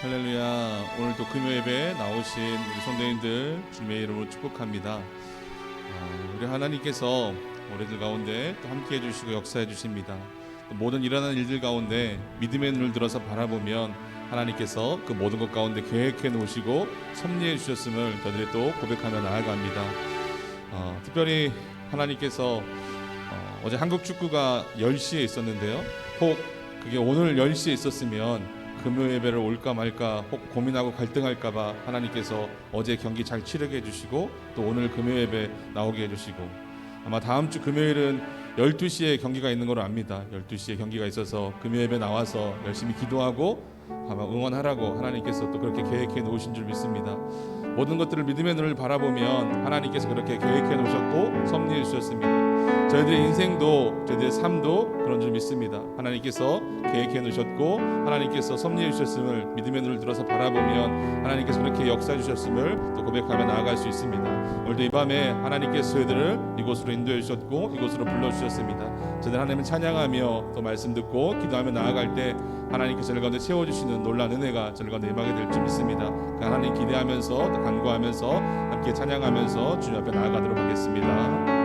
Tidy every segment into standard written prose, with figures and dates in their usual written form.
할렐루야. 오늘도 금요 예배에 나오신 우리 성도님들 주님의 이름으로 축복합니다. 우리 하나님께서 우리들 가운데 또 함께해 주시고 역사해 주십니다. 또 모든 일어나는 일들 가운데 믿음의 눈을 들어서 바라보면 하나님께서 그 모든 것 가운데 계획해 놓으시고 섭리해 주셨음을 저들이 또 고백하며 나아갑니다. 특별히 하나님께서 어제 한국 축구가 10시에 있었는데요. 혹 그게 오늘 10시에 있었으면 금요 예배를 올까 말까 혹 고민하고 갈등할까봐 하나님께서 어제 경기 잘 치르게 해주시고 또 오늘 금요 예배 나오게 해주시고, 아마 다음 주 금요일은 12시에 경기가 있는 걸로 압니다. 12시에 경기가 있어서 금요 예배 나와서 열심히 기도하고 아마 응원하라고 하나님께서 또 그렇게 계획해 놓으신 줄 믿습니다. 모든 것들을 믿음의 눈을 바라보면 하나님께서 그렇게 계획해 놓으셨고 섭리해 주셨습니다. 저희들의 인생도 저희들의 삶도 그런 줄 믿습니다. 하나님께서 계획해 놓으셨고 하나님께서 섭리해 주셨음을 믿음의 눈을 들어서 바라보면 하나님께서 그렇게 역사해 주셨음을 또 고백하며 나아갈 수 있습니다. 오늘도 이 밤에 하나님께서 저희들을 이곳으로 인도해 주셨고 이곳으로 불러주셨습니다. 저희들 하나님을 찬양하며 또 말씀 듣고 기도하며 나아갈 때 하나님께서 저희 가운데 채워주시는 놀라운 은혜가 저희 가운데 임하게 될 줄 믿습니다. 그 하나님 기대하면서 또 간구하면서 함께 찬양하면서 주님 앞에 나아가도록 하겠습니다.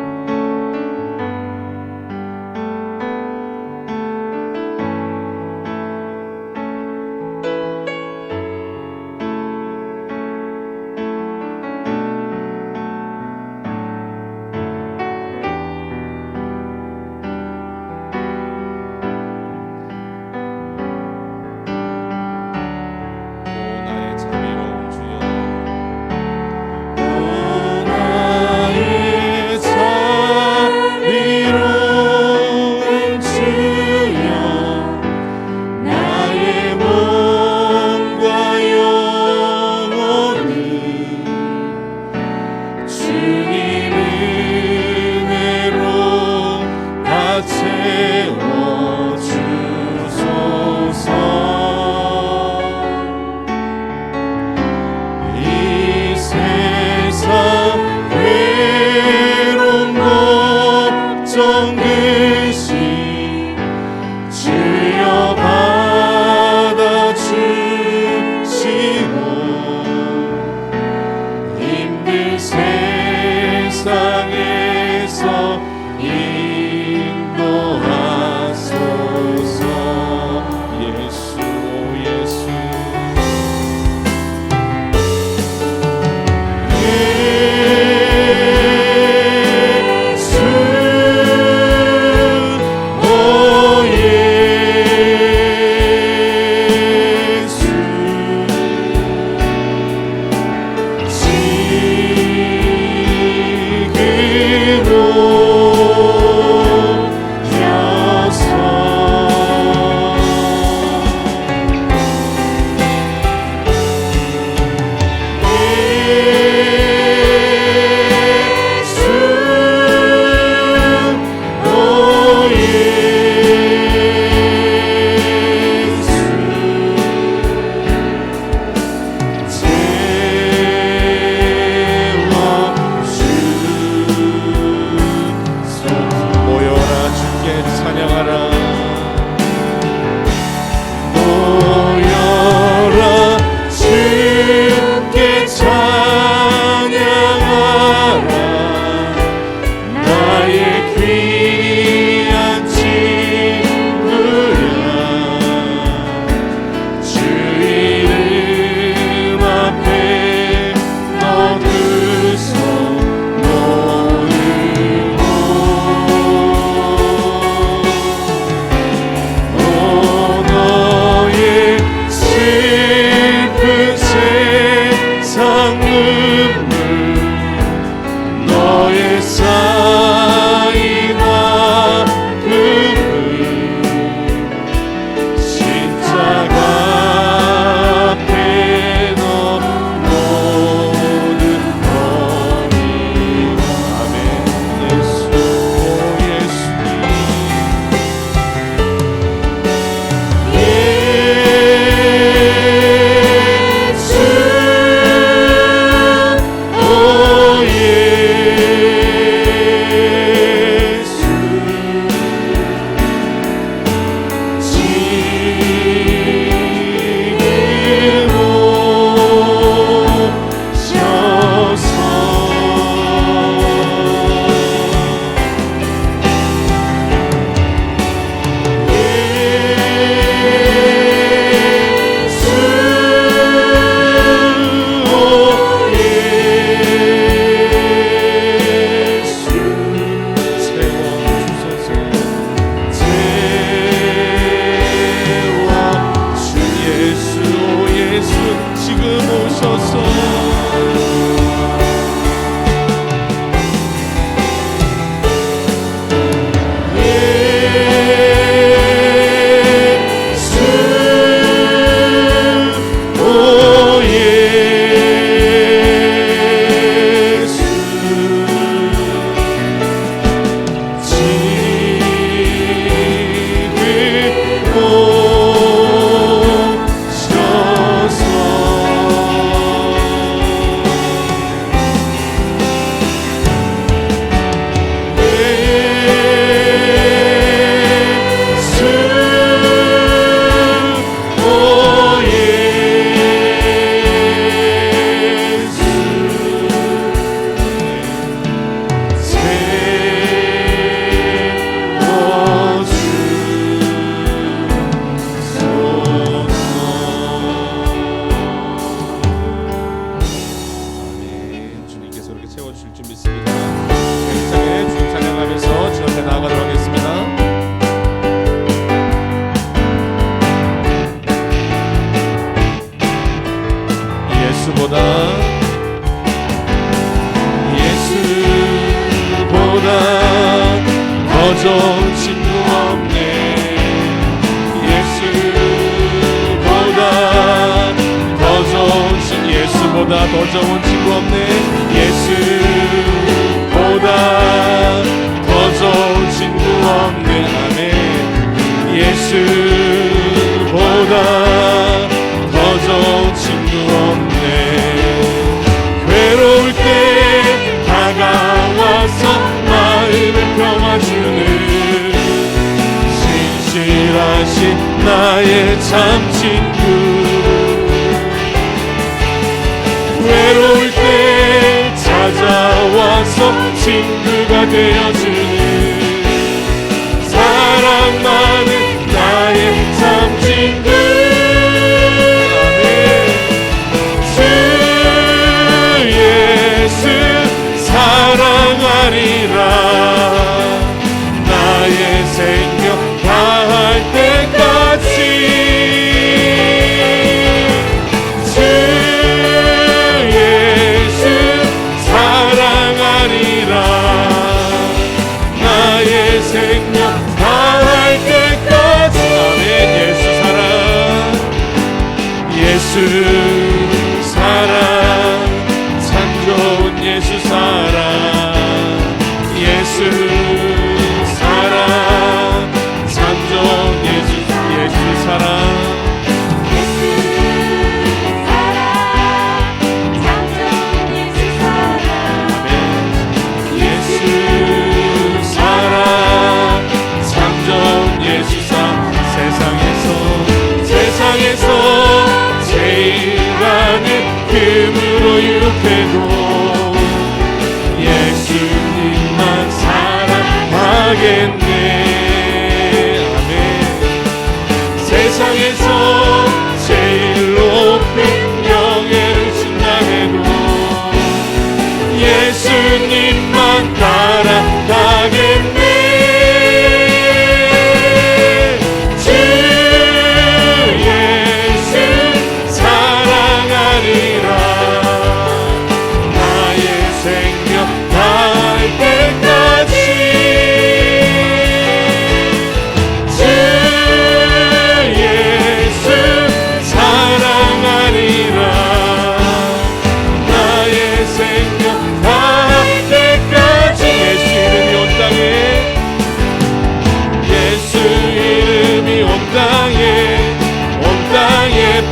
좋은 친구 없네. 예수보다 더 좋은 친구 없네. 예수보다 더 좋은 친구 없네. 아멘. 예수보다 더 좋은 친구 없네. 괴로울 때 다가와서 마음을 평화주는 신실하신 나의 참 친구. 외로울 때 찾아와서 친구가 되어주는 사랑 많은 나의 참 친구. 아멘. 주 예수 사랑하리라. 나의 생명 다할 때까지. 생명 다할 때까지. 아멘. 예수 사랑, 예수 사랑, 참 좋은 예수 사랑, 예수 사랑, 참 좋은 예수 사랑. 세상에서 제일 많은 금으로 유혹해도 예수님만 사랑하겠네. 아멘. 세상에서 제일 높은 영예를 준다 해도 예수님만 따라가겠네.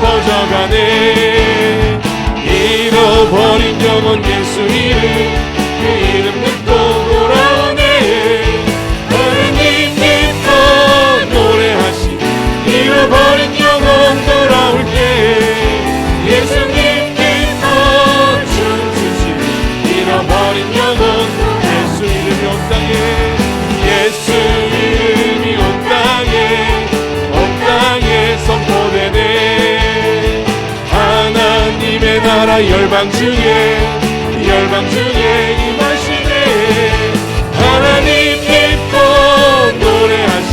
퍼져가네. 잃어버린 영혼 예수 이름, 그 이름 듣고 돌아오네. 하느님 기뻐 노래하시. 잃어버린 영혼 돌아올 때 예수님 기뻐 춤추시. 잃어버린 영혼 예수 이름이 온 땅에, 예수 이름이 온 땅에, 온 땅에 선포되네. 하나님의 나라 열방 중에 임하시네. 하나님 기뻐 노래하시.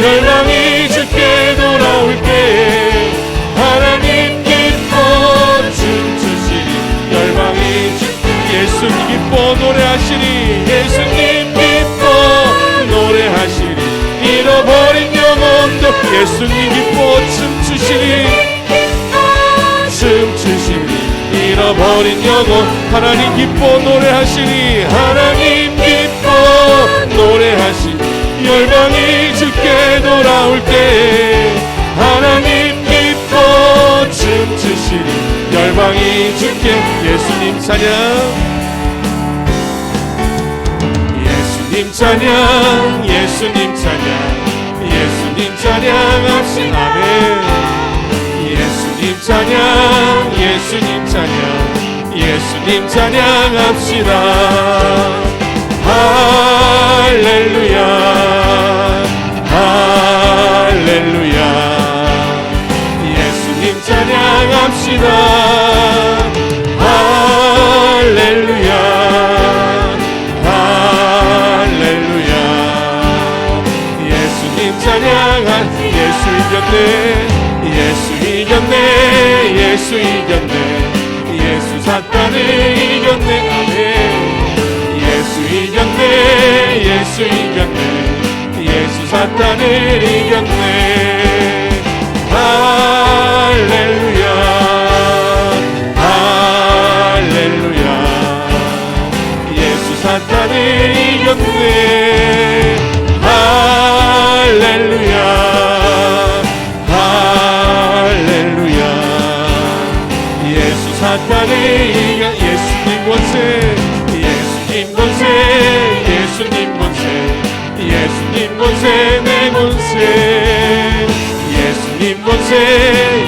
열방이 주께 돌아올 때 하나님 기뻐 춤추시리. 열방이 주께 예수님 기뻐 노래하시리. 예수님 기뻐 노래하시리. 잃어버린 영혼도 예수님 기뻐 춤추시리. 춤추시리. 잃어버린 영혼 하나님 기뻐 노래하시리. 하나님 기뻐 노래하시리. 열방이 주께 돌아올 때 하나님 기뻐 춤추시리. 열방이 주께 예수님 찬양, 예수님 찬양, 예수님 찬양, 예수님 찬양합시다. 아멘. 예수님 찬양, 예수님 찬양, 예수님 찬양합시다. 할렐루야, 할렐루야. 예수님 찬양합시다. 할렐루야, 할렐루야. 예수님 찬양한 예수 이겼네. 예수 이겼네. 예수 이겼네. 예수 사탄을 이겼네. 아멘. 예수 이겼네. 예수 이겼네. 사탄을 이겼네. 할렐루야 할렐루야 예수 사탄을 이겼네. 할렐루야 할렐루야 예수 사탄을 이겨. 예수님 권세 예수님 권세 예수님 권세 예수님 권세 내 권세 예수님 권세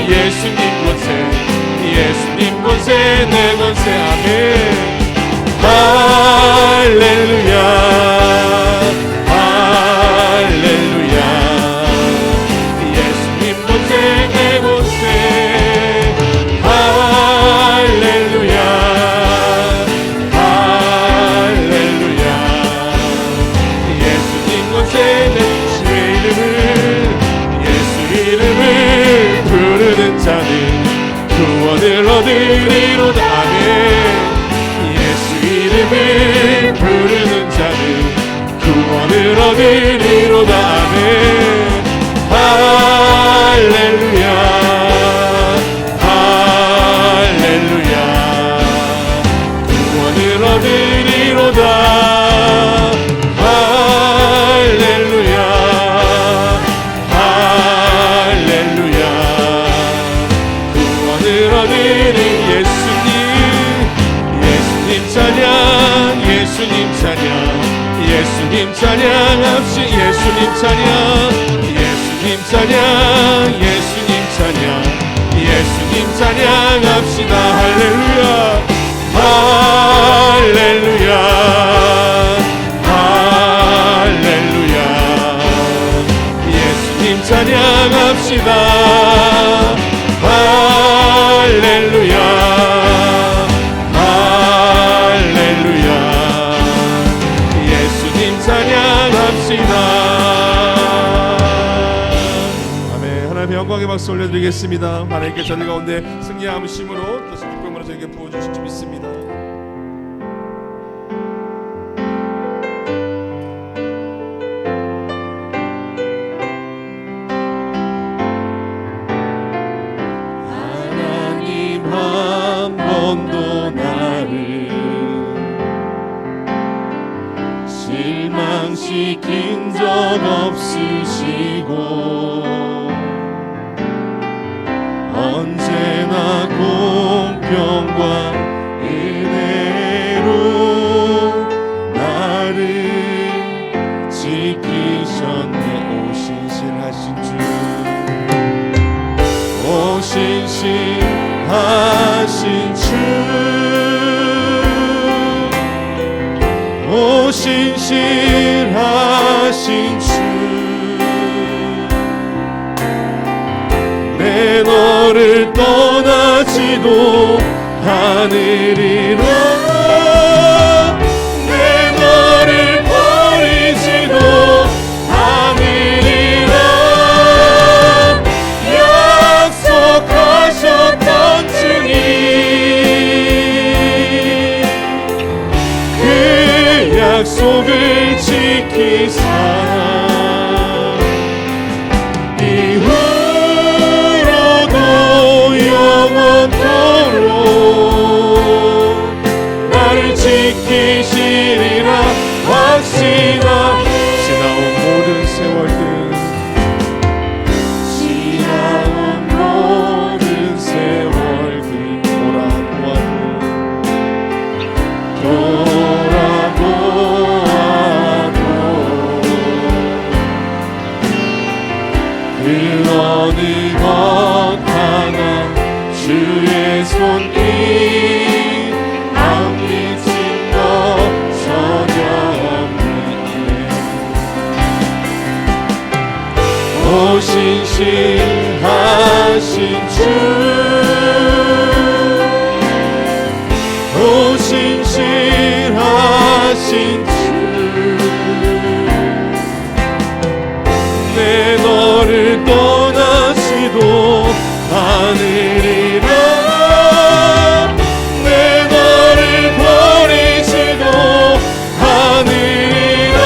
예수님 권세 예수님 권세 내 권세. 아멘. 할렐루야 할렐루야 예수님 권세 내 권세. 할렐루야 할렐루야 예수님 권세 내 예수 이름을 부르는 자는 구원을 얻으리로다. 아멘. 예수 이름을 부르는 자는 구원을 얻으리로다. 아멘. 할렐루야 할렐루야 구원을 얻으리로다. 할렐루야 할렐루야 구원을 얻으리. 예수님 찬양 예수님 찬양 예수님 찬양합시. 예수님 찬양 예수님 찬양 예수님 찬양 예수님 찬양합시다. 할렐루야 할렐루야 할렐루야 예수님 찬양합시다. 할렐루야 할렐루야 예수님 찬양합시다. 아멘. 하나님의 영광의 박수 올려드리겠습니다. 하나님께 저희 가운데 승리함심으로 또 기쁨으로 저에게 부어주실 줄 믿습니다. 하나님 한 번도 나를 실망시킨 적 없으시고 언제나 공평과 은혜로 나를 지키셨네. 오 신실하신 주 오 신실하신 주 오 신실하신 주 내 너를 떠나지도 않으리라. 내 너를 버리지도 않으리라. 약속하셨던 증인 그 약속을 지키사 영원토록 나를 지키시리라 확신하. 지나온 모든 세월들 지나온 모든 세월들 돌아보아도 그 어느 것 하나 주의 손이 안 미친 것 전혀 없네. 오 신실하신 주 오 신실하신 주 내 너를 떠나지도 않으리라. 내 너를 버리지도 않으리라.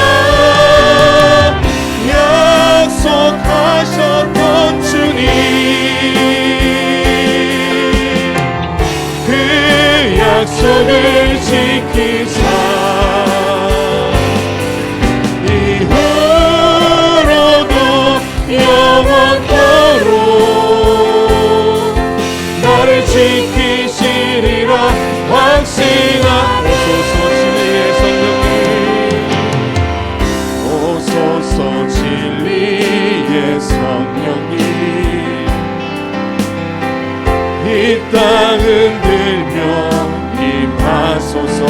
흔들며 임하소서.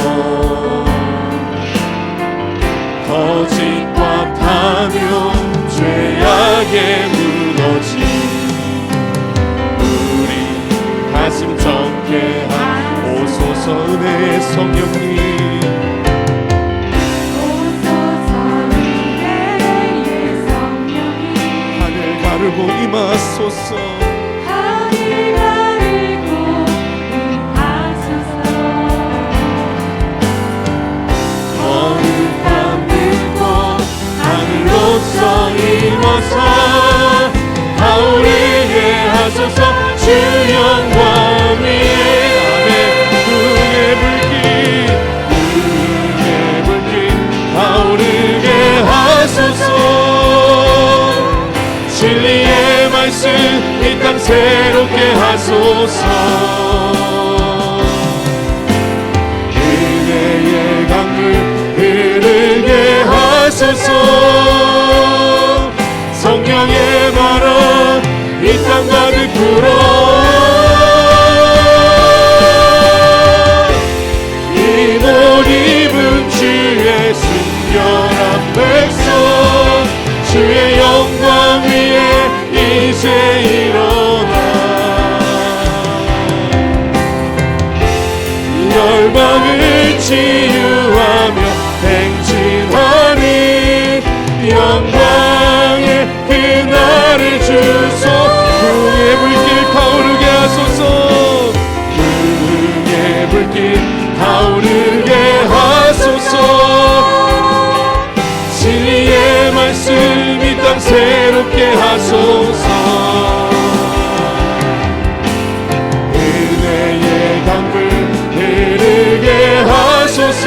거짓과 탐욕 죄악에 무너진 우리 가슴 정케 하옵소서. 은혜의 성령님 하늘 가르고 임하소서. 임어서 가오르게 하소서. 주 영광 위에 아멘. 흥의 불길 가오르게 하소서. 진리의 말씀 이 땅 새롭게 하소서. 은혜의 강물 흐르게 하소서. 성령의 바람 이 땅 가득 불어 흰 옷 입은 주의 순결한 백성 주의 영광 위에 이제 일어나 열방을 치유하며 행진하니 영광의 그날을 주소. 흥의 불길 타오르게 하소서. 흥의 불길 타오르게 하소서. 진리의 말씀 이 땅 새롭게 하소서. 은혜의 강물 흐르게 하소서.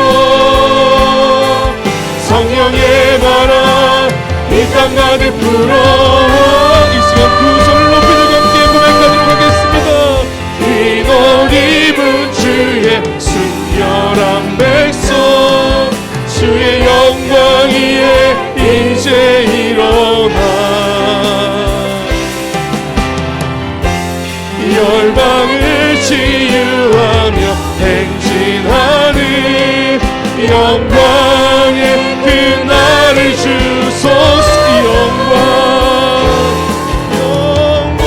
성령의 바람 이 땅 가득 불어 이 시간 두 손을 높이들과 함께 고백하도록 하겠습니다. 흰 옷 입은 주의 순결한 백성 주의 영광 위에 이제 일어나 열방을 치유하며 행진하는 영광의 그날을 주소서. 영광 영광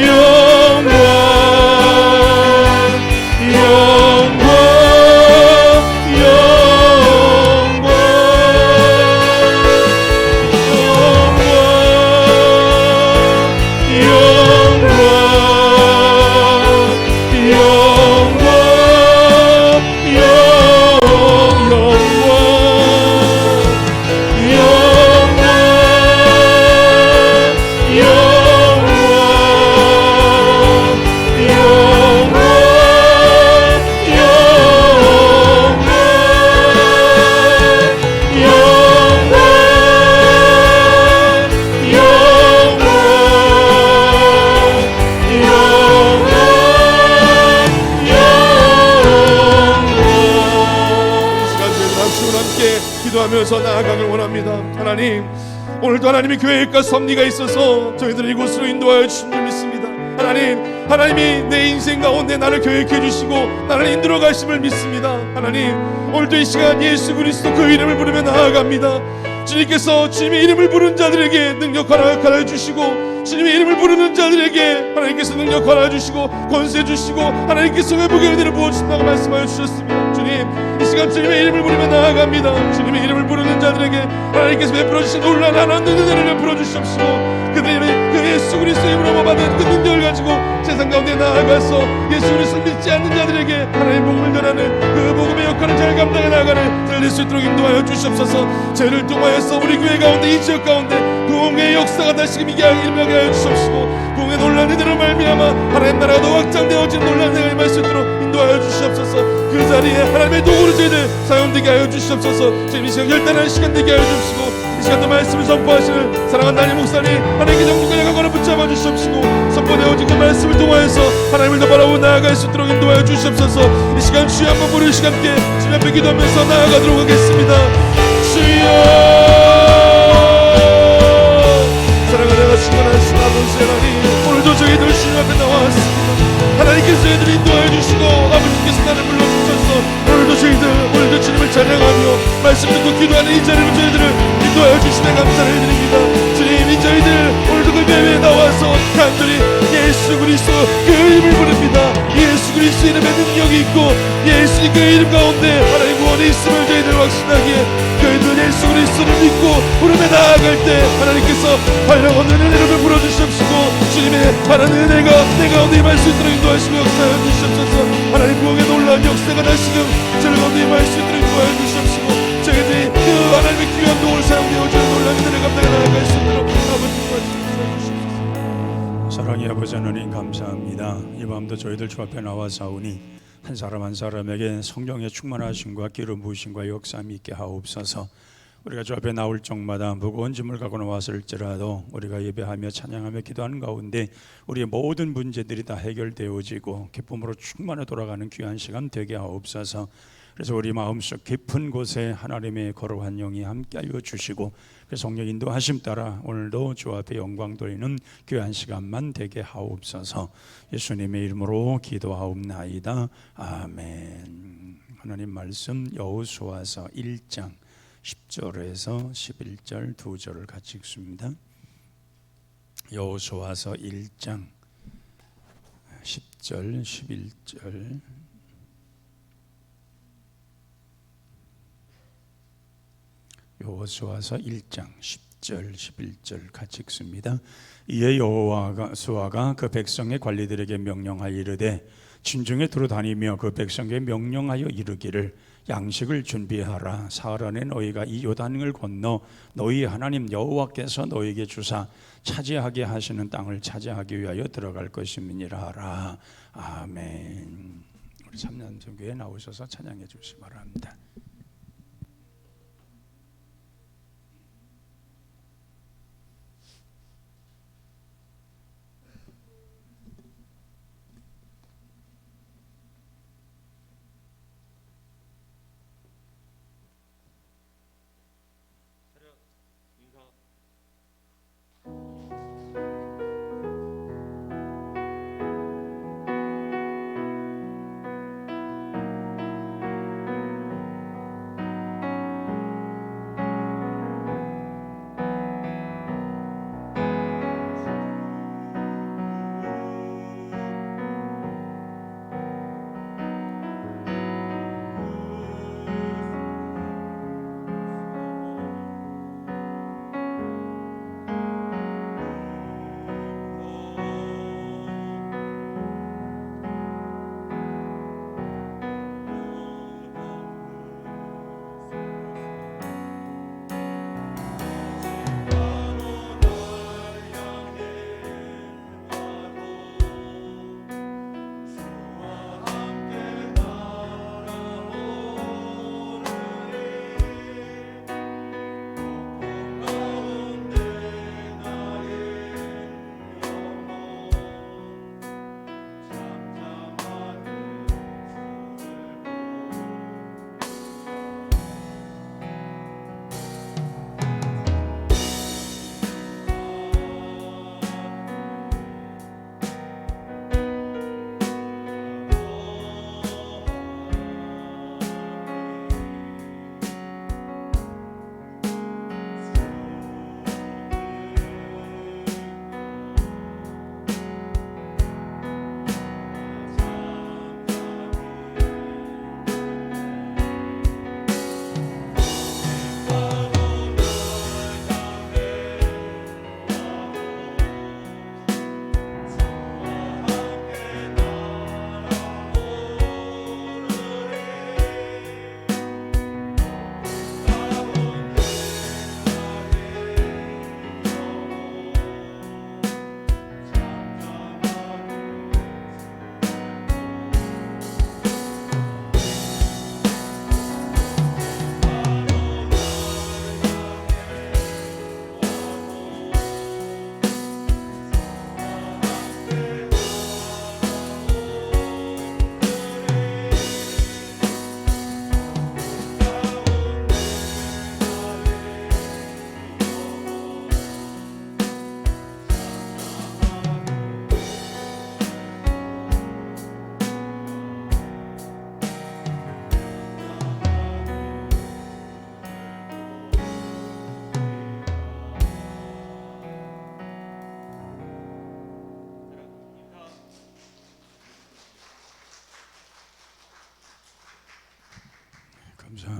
영광 영광 영광 기도하면서 나아가길 원합니다. 하나님, 오늘도 하나님이 교회가 섭리가 있어서 저희들을 이곳으로 인도하여 주신 줄 믿습니다. 하나님이 내 인생 가운데 나를 교육해 주시고 나를 인도로 가심을 믿습니다. 하나님, 오늘도 이 시간 예수 그리스도 그 이름을 부르며 나아갑니다. 주님께서 주님의 이름을 부르는 자들에게 능력 허락하여 주시고, 주님의 이름을 부르는 자들에게 하나님께서 능력 허락하여 주시고 권세 주시고 하나님께서 회복의 은혜를 부어주신다고 말씀하여 주셨습니다. 주님, 이 시간 주님의 이름을 부르며 나아갑니다. 주님의 이름을 부르는 자들에게 하나님께서 베풀어 주신 놀라운 하나님의 은혜를 베풀어 주시옵시고, 그들의 그 예수 그리스도의 이름으로 받은 그 능력을 가지고 세상 가운데 나아가서 예수 그리스도 믿지 않는 자들에게 하나님의 복음을 전하는 그 복음의 역할을 잘 감당해 나가는 들릴 수 있도록 인도하여 주시옵소서. 죄를 통하여서 우리 교회 가운데 이 지역 가운데 구원의 역사가 다시금 일어나게 하여 주시옵시고, 구원의 놀라운 은혜로 말미암아 하나님 나라가 더 확장되어진 놀라운 은혜가 임할 수 있도록 인도하여 주시옵소서. 그 자리에 하나님의 도구로 저희들 사용되게 하여 주시옵소서. 지금 이 시간 결단하는 시간 되게 하여 주시고, 이 시간도 말씀을 선포하시는 사랑하는 하나님 목사님 하나님께 정중하게 가거나 붙잡아 주시옵시고, 선포되어진 그 말씀을 통하여서 하나님을 더 바라보고 나아갈 수 있도록 인도하여 주시옵소서. 이 시간 주여 한번 부르시고 함께 주님 앞에 기도하면서 나아가도록 하겠습니다. 주여, 사랑을 내가 충만하신 아버지 하나님, 오늘도 저희들 주님 앞에 나와 이 자리로 저희들을 인도하여 주심에 감사를 드립니다. 주님, 이 저희들 오늘도 그 예배에 나와서 간절히 예수 그리스도 그 이름을 부릅니다. 예수 그리스도 이름에 능력이 있고 예수 그 이름 가운데 하나님 구원이 있음을 저희들 확신하기에 저희들 예수 그리스도를 믿고 부름에 나아갈 때 하나님께서 활력 없는 은혜를 불어주시옵시고 주님의 바른 은혜가 내 가운데 임할 수 있도록 인도하시고 역사하여 주시옵소서. 하나님 부흥의 놀라운 역사가 다시금 저희 가운데 임할 수 있도록 인도하여 주시옵시고 저희들이 그 하나님의 귀한 도움을 사용되어 저희 놀라운 은혜를 감당해 나아갈 수 있도록 아버지와 주시옵소서. 사랑의 아버지 하나님 감사합니다. 이 밤도 저희들 주 앞에 나와사오니 한 사람 한 사람에게 성령의 충만하심과 기름 부으심과 역사함이 있게 하옵소서. 우리가 주 앞에 나올 적마다 무거운 짐을 갖고 나왔을지라도 우리가 예배하며 찬양하며 기도하는 가운데 우리의 모든 문제들이 다 해결되어지고 기쁨으로 충만해 돌아가는 귀한 시간 되게 하옵소서. 그래서 우리 마음속 깊은 곳에 하나님의 거룩한 영이 함께하여 주시고 그 성령 인도하심 따라 오늘도 주 앞에 영광 돌리는 귀한 시간만 되게 하옵소서. 예수님의 이름으로 기도하옵나이다. 아멘. 하나님 말씀 여호수아서 1장 10절에서 11절 두 절을 같이 읽습니다. 여호수아서 1장 10절 11절 여호수아서 1장 10절 11절 같이 읽습니다. 이에 여호수아가 그 백성의 관리들에게 명령하여 이르되 진중에 두루 다니며 그 백성에게 명령하여 이르기를 양식을 준비하라. 사흘 안에 너희가 이 요단을 건너 너희 하나님 여호와께서 너희에게 주사 차지하게 하시는 땅을 차지하기 위하여 들어갈 것임이니라 하라. 아멘. 우리 삼년전교회 나오셔서 찬양해 주시기 바랍니다.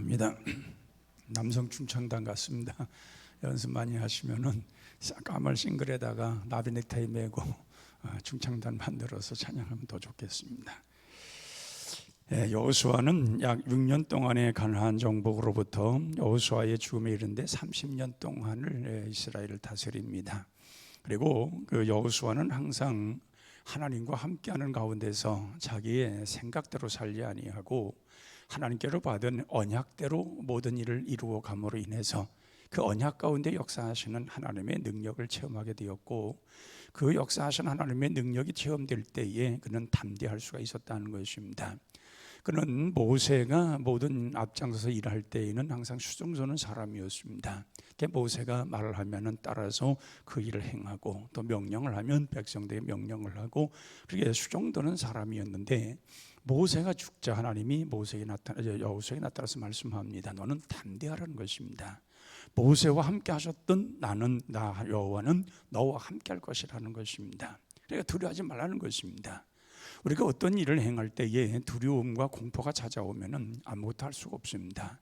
감사합니다. 남성 충청단 같습니다. 연습 많이 하시면은 까말 싱글에다가 나비 넥타이 메고 충청단 만들어서 찬양하면 더 좋겠습니다. 여호수아는 약 6년 동안의 가나안 정복으로부터 여호수아의 죽음에 이른데 30년 동안을 이스라엘을 다스립니다. 그리고 그 여호수아는 항상 하나님과 함께하는 가운데서 자기의 생각대로 살지 아니하고 하나님께로 받은 언약대로 모든 일을 이루어 감으로 인해서 그 언약 가운데 역사하시는 하나님의 능력을 체험하게 되었고, 그 역사하시는 하나님의 능력이 체험될 때에 그는 담대할 수가 있었다는 것입니다. 그는 모세가 모든 앞장서서 일할 때에는 항상 수종서는 사람이었습니다. 모세가 말을 하면 따라서 그 일을 행하고, 또 명령을 하면 백성들에게 명령을 하고, 그렇게 수종도는 사람이었는데, 모세가 죽자 하나님이 여호수아에게 나타나서 말씀합니다. 너는 담대하라는 것입니다. 모세와 함께 하셨던 나 여호와는 너와 함께 할 것이라는 것입니다. 그러니까 두려워하지 말라는 것입니다. 우리가 어떤 일을 행할 때에 두려움과 공포가 찾아오면 아무것도 할 수가 없습니다.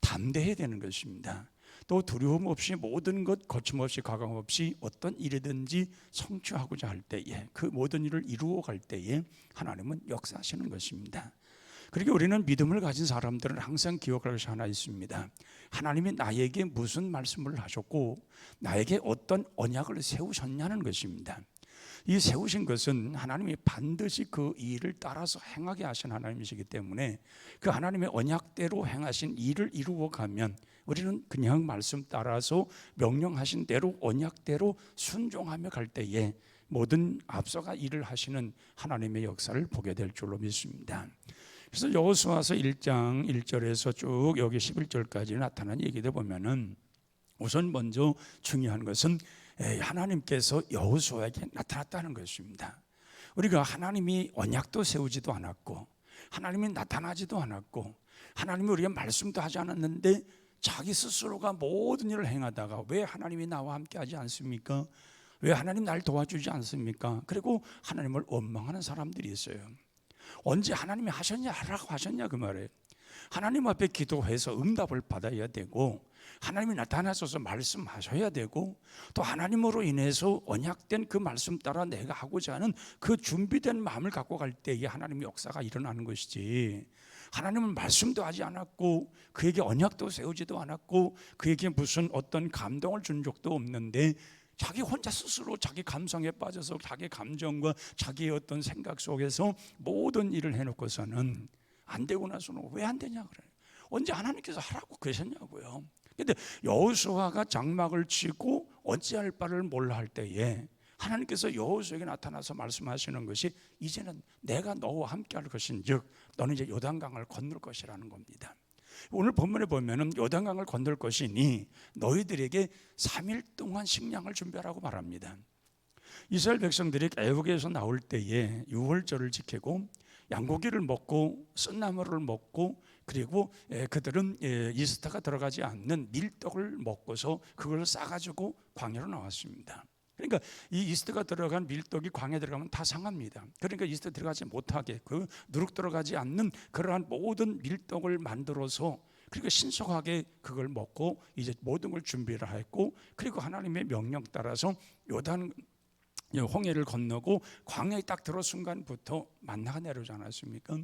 담대해야 되는 것입니다. 또 두려움 없이 모든 것 거침없이 가감 없이 어떤 일이든지 성취하고자 할 때에, 그 모든 일을 이루어 갈 때에 하나님은 역사하시는 것입니다. 그렇게 우리는 믿음을 가진 사람들은 항상 기억할 것이 하나 있습니다. 하나님이 나에게 무슨 말씀을 하셨고 나에게 어떤 언약을 세우셨냐는 것입니다. 이 세우신 것은 하나님이 반드시 그 일을 따라서 행하게 하신 하나님이시기 때문에 그 하나님의 언약대로 행하신 일을 이루어 가면 우리는 그냥 말씀 따라서 명령하신 대로 언약대로 순종하며 갈 때에 모든 앞서가 일을 하시는 하나님의 역사를 보게 될 줄로 믿습니다. 그래서 여호수아서 1장 1절에서 쭉 여기 11절까지 나타난 얘기들 보면은 우선 먼저 중요한 것은 하나님께서 여호수아에게 나타났다는 것입니다. 우리가 하나님이 언약도 세우지도 않았고 하나님이 나타나지도 않았고 하나님이 우리가 말씀도 하지 않았는데 자기 스스로가 모든 일을 행하다가 왜 하나님이 나와 함께 하지 않습니까? 왜 하나님 날 도와주지 않습니까? 그리고 하나님을 원망하는 사람들이 있어요. 언제 하나님이 하라고 하셨냐 그 말이에요. 하나님 앞에 기도해서 응답을 받아야 되고 하나님이 나타나셔서 말씀하셔야 되고 또 하나님으로 인해서 언약된 그 말씀 따라 내가 하고자 하는 그 준비된 마음을 갖고 갈 때에 하나님의 역사가 일어나는 것이지, 하나님은 말씀도 하지 않았고 그에게 언약도 세우지도 않았고 그에게 무슨 어떤 감동을 준 적도 없는데 자기 혼자 스스로 자기 감성에 빠져서 자기 감정과 자기의 어떤 생각 속에서 모든 일을 해놓고서는 안 되고 나서는 왜 안 되냐 그래요. 언제 하나님께서 하라고 그러셨냐고요. 근데 여호수아가 장막을 치고 어찌할 바를 몰라 할 때에 하나님께서 여호수아에게 나타나서 말씀하시는 것이 이제는 내가 너와 함께 할 것인즉 너는 이제 요단강을 건널 것이라는 겁니다. 오늘 본문에 보면은 요단강을 건널 것이니 너희들에게 3일 동안 식량을 준비하라고 말합니다. 이스라엘 백성들이 애국에서 나올 때에 유월절을 지키고 양고기를 먹고 쓴나물을 먹고 그리고 그들은 이스트가 들어가지 않는 밀떡을 먹고서 그걸 싸가지고 광야로 나왔습니다. 그러니까 이 이스트가 들어간 밀떡이 광야에 들어가면 다 상합니다. 그러니까 이스트 들어가지 못하게 그 누룩 들어가지 않는 그러한 모든 밀떡을 만들어서 그리고 신속하게 그걸 먹고 이제 모든 걸 준비를 했고, 그리고 하나님의 명령 따라서 요단 홍해를 건너고 광야에 딱 들어 순간부터 만나가 내려오지 않았습니까?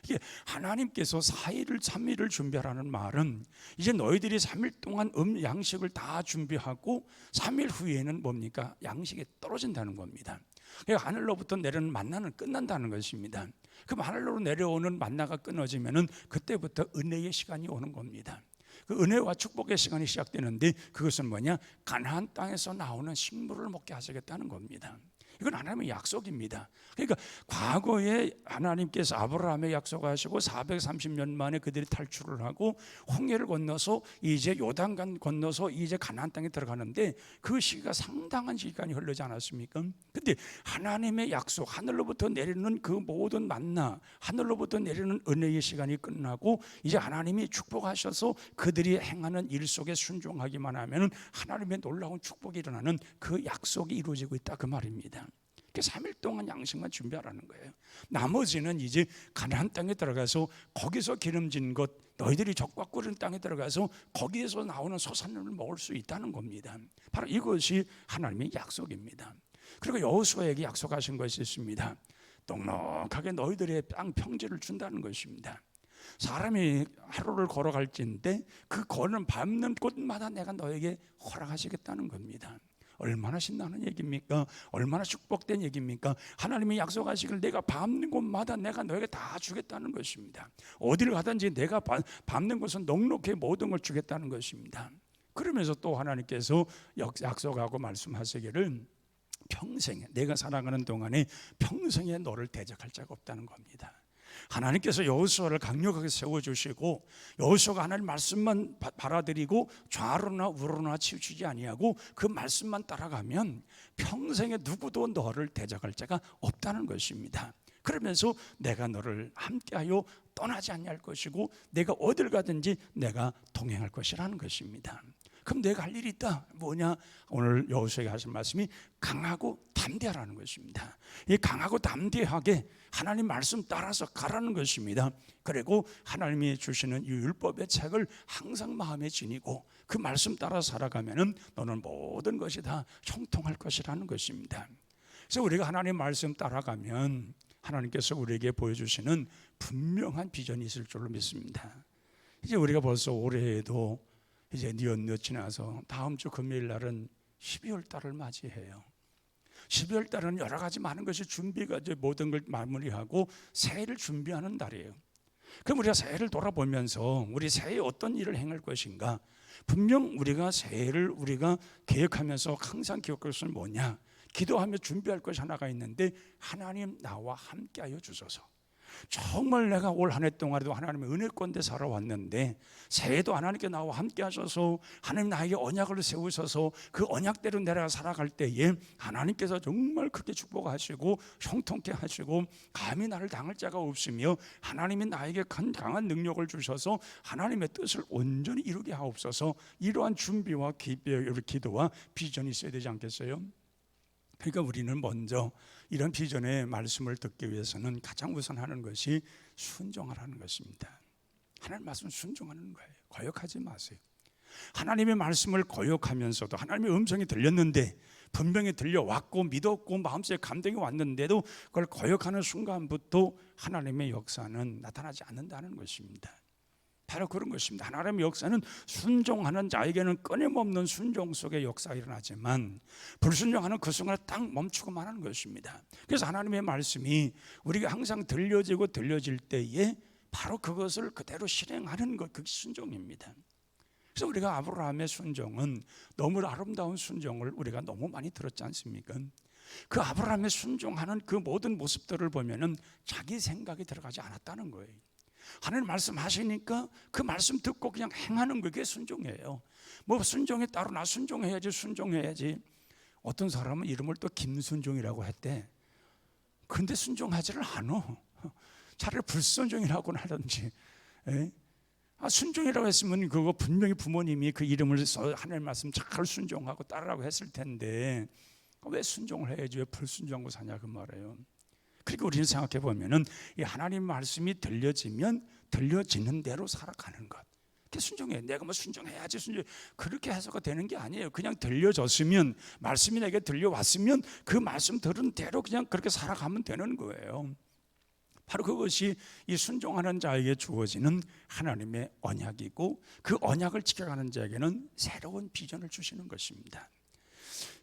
이게 하나님께서 4일을 3일을 준비하라는 말은 이제 너희들이 3일 동안 양식을 다 준비하고 3일 후에는 뭡니까? 양식이 떨어진다는 겁니다. 그러니까 하늘로부터 내려오는 만나는 끝난다는 것입니다. 그럼 하늘로 내려오는 만나가 끊어지면은 그때부터 은혜의 시간이 오는 겁니다. 그 은혜와 축복의 시간이 시작되는데 그것은 뭐냐? 가나안 땅에서 나오는 식물을 먹게 하시겠다는 겁니다. 이건 하나님의 약속입니다. 그러니까 과거에 하나님께서 아브라함에 약속하시고 430년 만에 그들이 탈출을 하고 홍해를 건너서 이제 요단강 건너서 이제 가나안 땅에 들어가는데 그 시기가 상당한 시간이 흐르지 않았습니까? 근데 하나님의 약속, 하늘로부터 내리는 그 모든 만나, 하늘로부터 내리는 은혜의 시간이 끝나고 이제 하나님이 축복하셔서 그들이 행하는 일 속에 순종하기만 하면 하나님의 놀라운 축복이 일어나는 그 약속이 이루어지고 있다 그 말입니다. 3일 동안 양식만 준비하라는 거예요. 나머지는 이제 가나안 땅에 들어가서 거기서 기름진 것, 너희들이 적과 꿀은 땅에 들어가서 거기에서 나오는 소산을 먹을 수 있다는 겁니다. 바로 이것이 하나님의 약속입니다. 그리고 여호수아에게 약속하신 것이 있습니다. 넉넉하게 너희들의 땅 평지를 준다는 것입니다. 사람이 하루를 걸어갈진데 그 걸은 밟는 곳마다 내가 너에게 허락하시겠다는 겁니다. 얼마나 신나는 얘기입니까? 얼마나 축복된 얘기입니까? 하나님이 약속하시길 내가 밟는 곳마다 내가 너에게 다 주겠다는 것입니다. 어디를 가든지 내가 밟는 곳은 넉넉히 모든 걸 주겠다는 것입니다. 그러면서 또 하나님께서 약속하고 말씀하시기를 평생 내가 살아가는 동안에 평생에 너를 대적할 자가 없다는 겁니다. 하나님께서 여호수아를 강력하게 세워주시고 여호수아가 하나님 말씀만 받아들이고 좌로나 우로나 치우치지 아니하고 그 말씀만 따라가면 평생에 누구도 너를 대적할 자가 없다는 것입니다. 그러면서 내가 너를 함께하여 떠나지 아니할 것이고 내가 어딜 가든지 내가 동행할 것이라는 것입니다. 그럼 내가 할 일이 있다. 뭐냐? 오늘 여호수아에게 하신 말씀이 강하고 담대하라는 것입니다. 이 강하고 담대하게 하나님 말씀 따라서 가라는 것입니다. 그리고 하나님이 주시는 이 율법의 책을 항상 마음에 지니고 그 말씀 따라 살아가면은 너는 모든 것이 다 형통할 것이라는 것입니다. 그래서 우리가 하나님 말씀 따라가면 하나님께서 우리에게 보여주시는 분명한 비전이 있을 줄로 믿습니다. 이제 우리가 벌써 올해에도 이제 뉘엿 지나서 다음 주 금요일 날은 12월 달을 맞이해요. 12월 달은 여러 가지 많은 것이 준비가 이제 모든 걸 마무리하고 새해를 준비하는 달이에요. 그럼 우리가 새해를 돌아보면서 우리 새해에 어떤 일을 행할 것인가? 분명 우리가 새해를 우리가 계획하면서 항상 기억할 것은 뭐냐? 기도하며 준비할 것이 하나가 있는데 하나님 나와 함께하여 주소서. 정말 내가 올 한 해 동안에도 하나님의 은혜 가운데 살아왔는데 새해도 하나님께 나와 함께 하셔서 하나님 나에게 언약을 세우셔서 그 언약대로 내가 살아갈 때에 하나님께서 정말 크게 축복하시고 형통케 하시고 감히 나를 당할 자가 없으며 하나님이 나에게 강한 능력을 주셔서 하나님의 뜻을 온전히 이루게 하옵소서. 이러한 준비와 기도와 비전이 있어야 되지 않겠어요? 그러니까 우리는 먼저 이런 비전의 말씀을 듣기 위해서는 가장 우선 하는 것이 순종하라는 것입니다. 하나님 말씀 순종하는 거예요. 거역하지 마세요. 하나님의 말씀을 거역하면서도 하나님의 음성이 들렸는데 분명히 들려왔고 믿었고 마음속에 감동이 왔는데도 그걸 거역하는 순간부터 하나님의 역사는 나타나지 않는다는 것입니다. 바로 그런 것입니다. 하나님의 역사는 순종하는 자에게는 끊임없는 순종 속의 역사가 일어나지만 불순종하는 그 순간에 딱 멈추고만 하는 것입니다. 그래서 하나님의 말씀이 우리에게 항상 들려질 때에 바로 그것을 그대로 실행하는 것, 그게 순종입니다. 그래서 우리가 아브라함의 순종은 너무 아름다운 순종을 우리가 너무 많이 들었지 않습니까? 그 아브라함의 순종하는 그 모든 모습들을 보면은 자기 생각이 들어가지 않았다는 거예요. 하나님 말씀하시니까 그 말씀 듣고 그냥 행하는 그게 순종이에요. 뭐 순종에 따로 나 순종해야지. 어떤 사람은 이름을 또 김순종이라고 했대. 근데 순종하지를 않아. 차라리 불순종이라고는 하든지. 순종이라고 했으면 그거 분명히 부모님이 그 이름을 써 하나님 말씀 잘 순종하고 따르라고 했을 텐데 왜 순종을 해야지 왜 불순종하고 사냐 그 말이에요. 그러니까 우리는 생각해 보면은 이 하나님 말씀이 들려지면 들려지는 대로 살아가는 것. 그게 순종해. 내가 뭐 순종해야지 순종. 그렇게 해서가 되는 게 아니에요. 그냥 들려졌으면 말씀이 내게 들려왔으면 그 말씀 들은 대로 그냥 그렇게 살아가면 되는 거예요. 바로 그것이 이 순종하는 자에게 주어지는 하나님의 언약이고 그 언약을 지켜가는 자에게는 새로운 비전을 주시는 것입니다.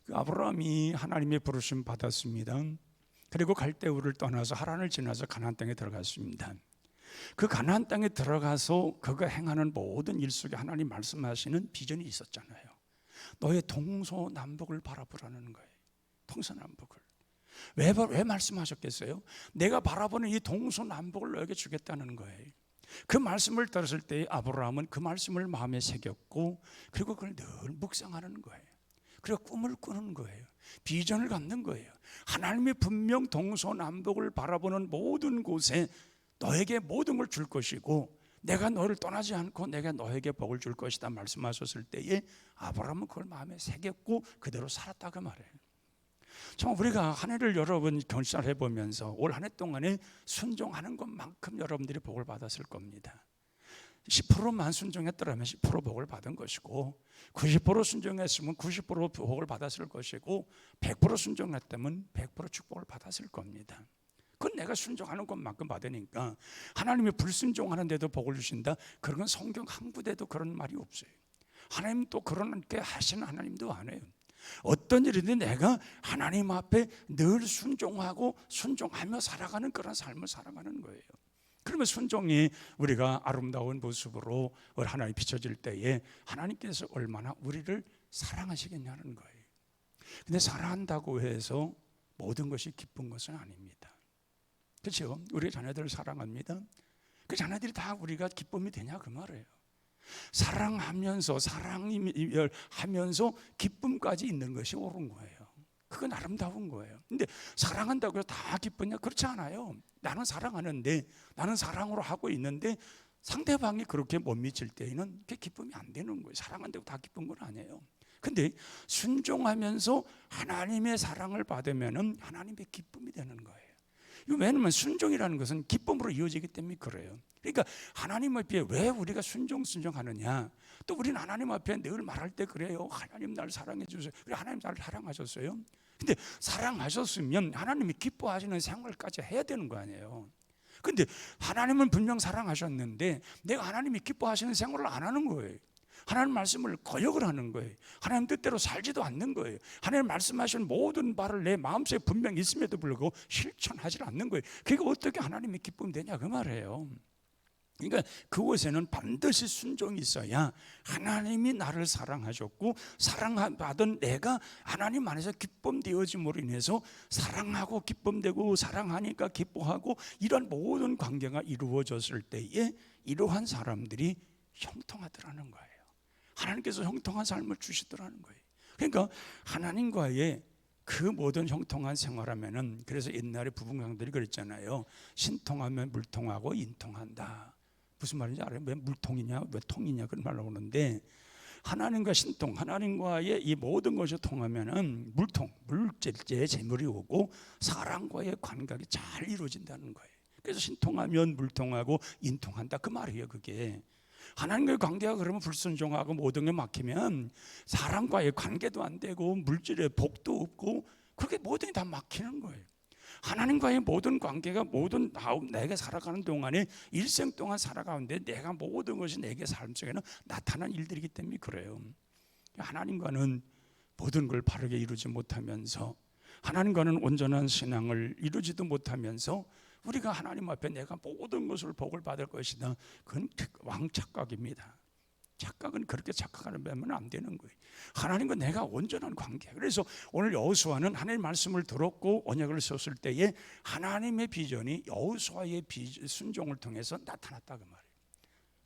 그 아브라함이 하나님의 부르심 받았습니다. 그리고 갈대우를 떠나서 하란을 지나서 가나안 땅에 들어갔습니다. 그 가나안 땅에 들어가서 그가 행하는 모든 일 속에 하나님 말씀하시는 비전이 있었잖아요. 너의 동서남북을 바라보라는 거예요. 동서남북을. 왜 말씀하셨겠어요? 내가 바라보는 이 동서남북을 너에게 주겠다는 거예요. 그 말씀을 들었을 때 아브라함은 그 말씀을 마음에 새겼고 그리고 그걸 늘 묵상하는 거예요. 그리고 꿈을 꾸는 거예요. 비전을 갖는 거예요. 하나님이 분명 동서남북을 바라보는 모든 곳에 너에게 모든 걸 줄 것이고 내가 너를 떠나지 않고 내가 너에게 복을 줄 것이다 말씀하셨을 때에 아브라함은 그걸 마음에 새겼고 그대로 살았다고 말해요. 정말 우리가 한 해를 여러분 경찰해 보면서 올 한 해 동안에 순종하는 것만큼 여러분들이 복을 받았을 겁니다. 10%만 순종했더라면 10% 복을 받은 것이고 90% 순종했으면 90% 복을 받았을 것이고 100% 순종했다면 100% 축복을 받았을 겁니다. 그건 내가 순종하는 것만큼 받으니까 하나님이 불순종하는데도 복을 주신다? 그런 건 성경 한 구대도 그런 말이 없어요. 하나님 또 그렇게 하시는 하나님도 안 해요. 어떤 일이든 내가 하나님 앞에 늘 순종하고 순종하며 살아가는 그런 삶을 살아가는 거예요. 그러면 순종이 우리가 아름다운 모습으로 하나님 비춰질 때에 하나님께서 얼마나 우리를 사랑하시겠냐는 거예요. 근데 사랑한다고 해서 모든 것이 기쁜 것은 아닙니다. 그렇죠? 우리 자녀들을 사랑합니다. 그 자녀들이 다 우리가 기쁨이 되냐 그 말이에요. 사랑하면서 사랑하면서 기쁨까지 있는 것이 옳은 거예요. 그건 아름다운 거예요. 근데 사랑한다고 해서 다 기쁘냐? 그렇지 않아요. 나는 사랑하는데, 나는 사랑으로 하고 있는데 상대방이 그렇게 못 미칠 때에는 그게 기쁨이 안 되는 거예요. 사랑한다고 다 기쁜 건 아니에요. 근데 순종하면서 하나님의 사랑을 받으면은 하나님의 기쁨이 되는 거예요. 왜냐하면 순종이라는 것은 기쁨으로 이어지기 때문에 그래요. 그러니까 하나님 앞에 왜 우리가 순종하느냐? 또 우리는 하나님 앞에 늘 말할 때 그래요. 하나님 나를 사랑해 주세요. 그래 하나님 나를 사랑하셨어요. 근데 사랑하셨으면 하나님이 기뻐하시는 생활까지 해야 되는 거 아니에요. 근데 하나님은 분명 사랑하셨는데 내가 하나님이 기뻐하시는 생활을 안 하는 거예요. 하나님 말씀을 거역을 하는 거예요. 하나님 뜻대로 살지도 않는 거예요. 하나님 말씀하신 모든 바를 내 마음속에 분명히 있음에도 불구하고 실천하지 않는 거예요. 그게 어떻게 하나님의 기쁨이 되냐 그 말이에요. 그러니까 그곳에는 반드시 순종이 있어야 하나님이 나를 사랑하셨고 사랑받은 내가 하나님 안에서 기쁨되어짐으로 인해서 사랑하고 기쁨되고 사랑하니까 기뻐하고 이런 모든 관계가 이루어졌을 때에 이러한 사람들이 형통하더라는 거예요. 하나님께서 형통한 삶을 주시더라는 거예요. 그러니까 하나님과의 그 모든 형통한 생활하면은, 그래서 옛날에 부부강들이 그랬잖아요. 신통하면 물통하고 인통한다. 무슨 말인지 알아요? 왜 물통이냐 왜 통이냐 그런 말 나오는데, 하나님과 신통, 하나님과의 이 모든 것이 통하면은 물통, 물질제 재물이 오고 사람과의 관계가 잘 이루어진다는 거예요. 그래서 신통하면 물통하고 인통한다 그 말이에요. 그게 하나님과의 관계가 그러면 불순종하고 모든 게 막히면 사람과의 관계도 안 되고 물질의 복도 없고 그렇게 모든 게 다 막히는 거예요. 하나님과의 모든 관계가 모든 내가 살아가는 동안에 일생 동안 살아가는데 내가 모든 것이 내게 삶 속에는 나타난 일들이기 때문에 그래요. 하나님과는 모든 걸 바르게 이루지 못하면서 하나님과는 온전한 신앙을 이루지도 못하면서 우리가 하나님 앞에 내가 모든 것을 복을 받을 것이다. 그건 왕착각입니다. 착각은 그렇게 착각하면 안 되는 거예요. 하나님과 내가 온전한 관계. 그래서 오늘 여호수아는 하나님의 말씀을 들었고 언약을 썼을 때에 하나님의 비전이 여호수아의 순종을 통해서 나타났다 그 말이에요.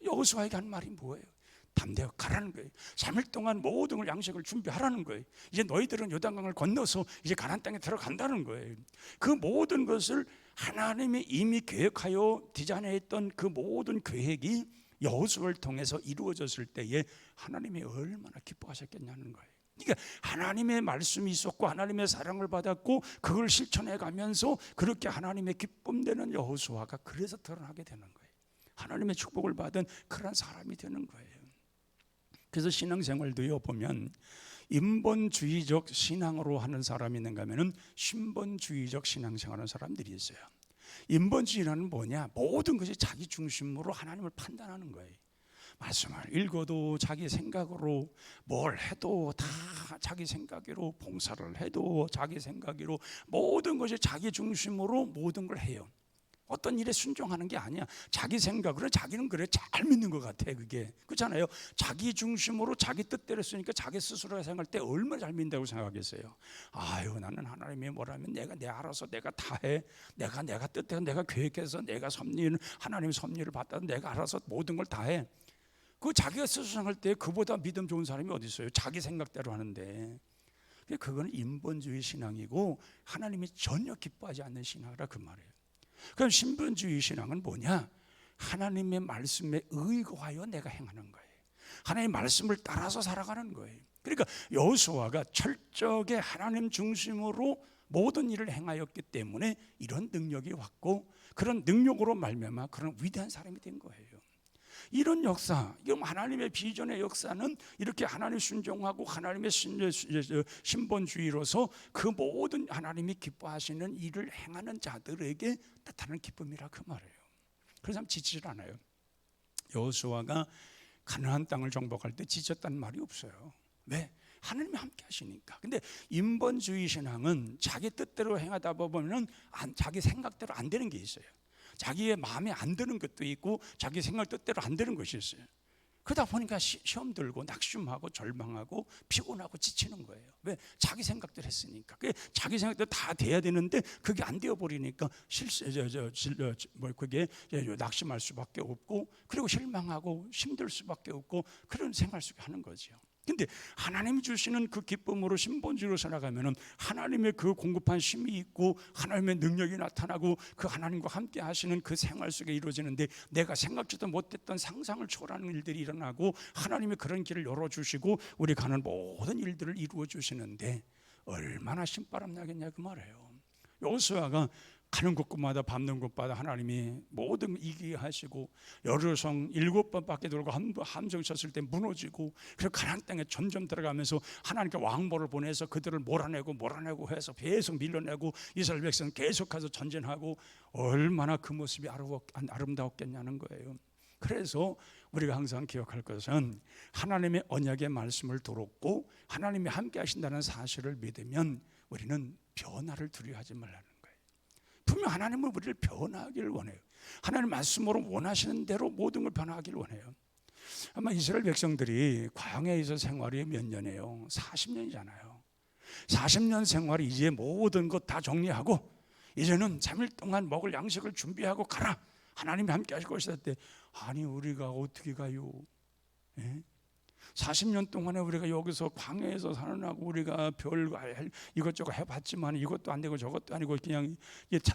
여호수아에게 한 말이 뭐예요? 담대하고 가라는 거예요. 3일 동안 모든 걸 양식을 준비하라는 거예요. 이제 너희들은 요단강을 건너서 이제 가나안 땅에 들어간다는 거예요. 그 모든 것을 하나님이 이미 계획하여 디자인했던 그 모든 계획이 여호수아를 통해서 이루어졌을 때에 하나님이 얼마나 기뻐하셨겠냐는 거예요. 그러니까 하나님의 말씀이 있었고 하나님의 사랑을 받았고 그걸 실천해 가면서 그렇게 하나님의 기쁨되는 여호수아가 그래서 드러나게 되는 거예요. 하나님의 축복을 받은 그런 사람이 되는 거예요. 그래서 신앙생활도요 보면 인본주의적 신앙으로 하는 사람이 있는가 하면은 신본주의적 신앙생활하는 사람들이 있어요. 인본주의라는 뭐냐? 모든 것이 자기 중심으로 하나님을 판단하는 거예요. 말씀을 읽어도 자기 생각으로, 뭘 해도 다 자기 생각으로, 봉사를 해도 자기 생각으로, 모든 것이 자기 중심으로 모든 걸 해요. 어떤 일에 순종하는 게 아니야. 자기 생각으로, 자기는 그래 잘 믿는 것 같아. 그게 그렇잖아요. 자기 중심으로 자기 뜻대로 쓰니까 자기 스스로가 생각할 때 얼마나 잘 믿는다고 생각하겠어요. 아유 나는 하나님이 뭐라면 내가 알아서 내가 다 해. 내가 뜻대로 내가 계획해서 내가 하나님의 섭리를 받아서 내가 알아서 모든 걸 다 해. 그 자기가 스스로 생각할 때 그보다 믿음 좋은 사람이 어디 있어요? 자기 생각대로 하는데. 그건 인본주의 신앙이고 하나님이 전혀 기뻐하지 않는 신앙이라 그 말이에요. 그럼 신본주의 신앙은 뭐냐? 하나님의 말씀에 의거하여 내가 행하는 거예요. 하나님의 말씀을 따라서 살아가는 거예요. 그러니까 여호수아가 철저하게 하나님 중심으로 모든 일을 행하였기 때문에 이런 능력이 왔고 그런 능력으로 말미암아 그런 위대한 사람이 된 거예요. 이런 역사, 이건 하나님의 비전의 역사는 이렇게 하나님 순종하고 하나님의 신본주의로서 그 모든 하나님이 기뻐하시는 일을 행하는 자들에게 나타나는 기쁨이라 그 말이에요. 그래서 지치질 않아요. 여호수아가 가나안 땅을 정복할 때 지쳤다는 말이 없어요. 왜? 하나님이 함께 하시니까. 근데 인본주의 신앙은 자기 뜻대로 행하다 보면 자기 생각대로 안 되는 게 있어요. 자기의 마음에 안 드는 것도 있고 자기 생각 뜻대로 안 되는 것이 있어요. 그러다 보니까 시험 들고 낙심하고 절망하고 피곤하고 지치는 거예요. 왜? 자기 생각대로 했으니까. 자기 생각대로 다 돼야 되는데 그게 안 되어 버리니까 그게 낙심할 수밖에 없고, 그리고 실망하고 힘들 수밖에 없고, 그런 생활 속에 하는 거죠. 근데 하나님이 주시는 그 기쁨으로 신본주의로 살아가면은 하나님의 그 공급한 힘이 있고 하나님의 능력이 나타나고 그 하나님과 함께 하시는 그 생활 속에 이루어지는데, 내가 생각지도 못했던 상상을 초월하는 일들이 일어나고 하나님이 그런 길을 열어주시고 우리 가는 모든 일들을 이루어 주시는데 얼마나 신바람 나겠냐 그 말이에요. 여호수아가 가는 곳곳마다 밟는 곳마다 하나님이 모든 이기게 하시고, 여리고성 7번밖에 돌고 함정 쳤을 때 무너지고, 그리고 가나안 땅에 점점 들어가면서 하나님께 왕보를 보내서 그들을 몰아내고 해서 계속 밀어내고 이스라엘 백성 계속해서 전진하고, 얼마나 그 모습이 아름다웠겠냐는 거예요. 그래서 우리가 항상 기억할 것은 하나님의 언약의 말씀을 들었고 하나님이 함께 하신다는 사실을 믿으면 우리는 변화를 두려워하지 말라는 거예요. 분명 하나님은 우리를 변화하기를 원해요. 하나님 말씀으로 원하시는 대로 모든 걸 변화하기를 원해요. 아마 이스라엘 백성들이 광야에서 생활이 몇 년이에요? 40년이잖아요. 40년 생활이 이제 모든 것 다 정리하고 이제는 3일 동안 먹을 양식을 준비하고 가라, 하나님이 함께 하실 것이다 때, 아니 우리가 어떻게 가요? 40년 동안에 우리가 여기서 광야에서 살아나고 우리가 별 이것저것 해봤지만 이것도 안 되고 저것도 아니고 그냥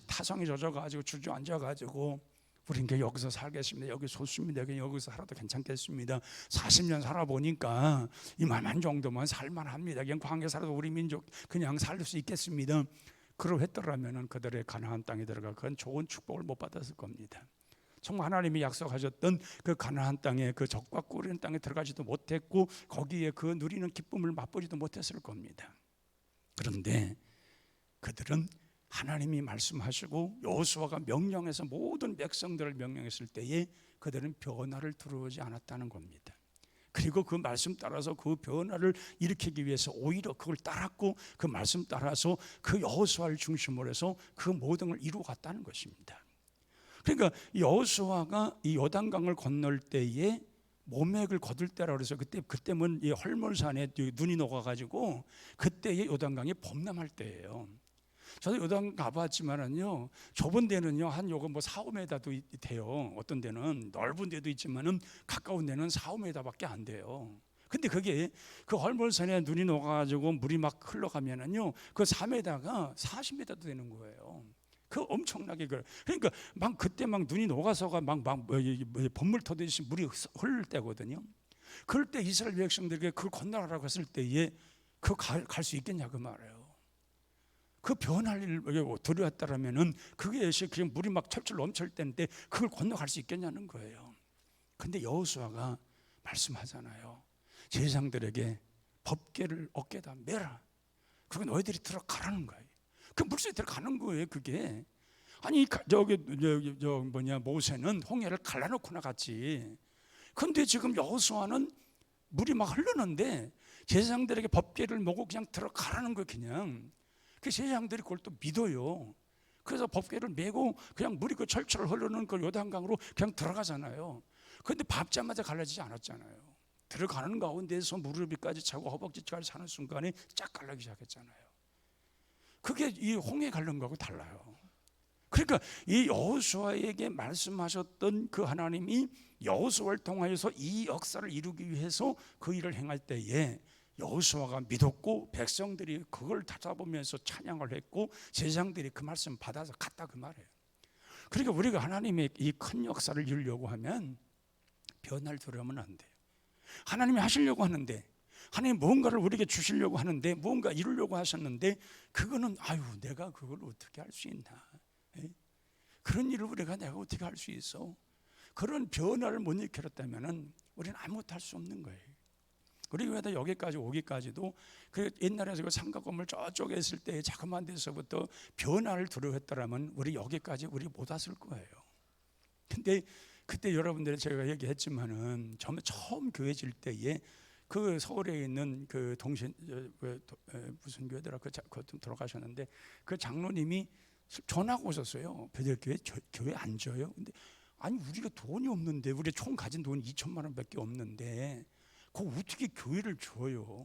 타성이 젖어가지고 주저앉아가지고 우린 여기서 살겠습니다. 여기 좋습니다. 여기서 살아도 괜찮겠습니다. 40년 살아보니까 이만한 정도만 살만합니다. 그냥 광야에 살아도 우리 민족 그냥 살 수 있겠습니다. 그러했더라면 그들의 가나안 땅에 들어가 그건 좋은 축복을 못 받았을 겁니다. 정말 하나님이 약속하셨던 그 가나안 땅에, 그 적과 꿀이는 땅에 들어가지도 못했고 거기에 그 누리는 기쁨을 맛보지도 못했을 겁니다. 그런데 그들은 하나님이 말씀하시고 여호수아가 명령해서 모든 백성들을 명령했을 때에 그들은 변화를 두려워하지 않았다는 겁니다. 그리고 그 말씀 따라서 그 변화를 일으키기 위해서 오히려 그걸 따랐고 그 말씀 따라서 그 여호수아를 중심으로 해서 그 모든 걸 이루어갔다는 것입니다. 그러니까 여호수아가 이 요단강을 건널 때에 모맥을 거둘 때라 그래서 그때면 이 헐몬산에 눈이 녹아가지고 그때의 요단강이 범람할 때예요. 저도 요단 가봤지만은요, 좁은 데는요 한 요거 뭐 4, 5m도 돼요. 어떤 데는 넓은 데도 있지만은 가까운 데는 4, 5m밖에 안 돼요. 근데 그게 그 헐몬산에 눈이 녹아가지고 물이 막 흘러가면은요 그 4m가 40m도 되는 거예요. 그 엄청나게 그러니까 막 그때 막 눈이 녹아서가 막 번물 터듯이 물이 흐를 때거든요. 그럴 때 이스라엘 백성들에게 그걸 건너라고 했을 때에 그 갈 수 있겠냐 그 말이에요. 그 변할 일을 두려웠다라면은 그게 그냥 물이 막 철철 넘칠 때인데 그걸 건너갈 수 있겠냐는 거예요. 근데 여호수아가 말씀하잖아요. 제사장들에게 법궤를 어깨에다 매라. 그거 너희들이 들어가라는 거예요. 그 물속에 들어가는 거예요. 그게 아니 모세는 홍해를 갈라놓고 나갔지. 근데 지금 여호수아는 물이 막 흐르는데 제사장들에게 법궤를 메고 그냥 들어가라는 거예요. 그냥 그 제사장들이 그걸 또 믿어요. 그래서 법궤를 메고 그냥 물이 그 철철 흐르는 그 요단강으로 그냥 들어가잖아요. 그런데 밟자마자 갈라지지 않았잖아요. 들어가는 가운데서 무릎이까지 차고 허벅지까지 차는 순간에 쫙 갈라지기 시작했잖아요. 그게 이 홍해 갈른 거하고 달라요. 그러니까 이 여호수아에게 말씀하셨던 그 하나님이 여호수아를 통하여서 이 역사를 이루기 위해서 그 일을 행할 때에 여호수아가 믿었고 백성들이 그걸 찾아보면서 찬양을 했고 제사장들이 그 말씀 받아서 갔다 그 말이에요. 그러니까 우리가 하나님의 이 큰 역사를 이루려고 하면 변화를 두려우면 안 돼요. 하나님이 하시려고 하는데 하나님 뭔가를 우리에게 주시려고 하는데 뭔가 이루려고 하셨는데 그거는 내가 그걸 어떻게 할 수 있나? 그런 일을 내가 어떻게 할 수 있어? 그런 변화를 못 일으켰다면은 우리는 아무것도 할 수 없는 거예요. 우리 교회도 여기까지 오기까지도 그 옛날에 그 삼각건물 저쪽에 있을 때 자그마한 데서부터 변화를 두려워했더라면 우리 여기까지 우리 못 왔을 거예요. 근데 그때 여러분들이 제가 얘기했지만은 처음 교회 질 때에 그 서울에 있는 그 무슨 교회더라 그 돌아가셨는데 그 장로님이 전화가 오셨어요. 베델교회 교회 안 줘요. 근데 아니 우리가 돈이 없는데 우리 총 가진 돈이 2천만 원밖에 없는데 그거 어떻게 교회를 줘요?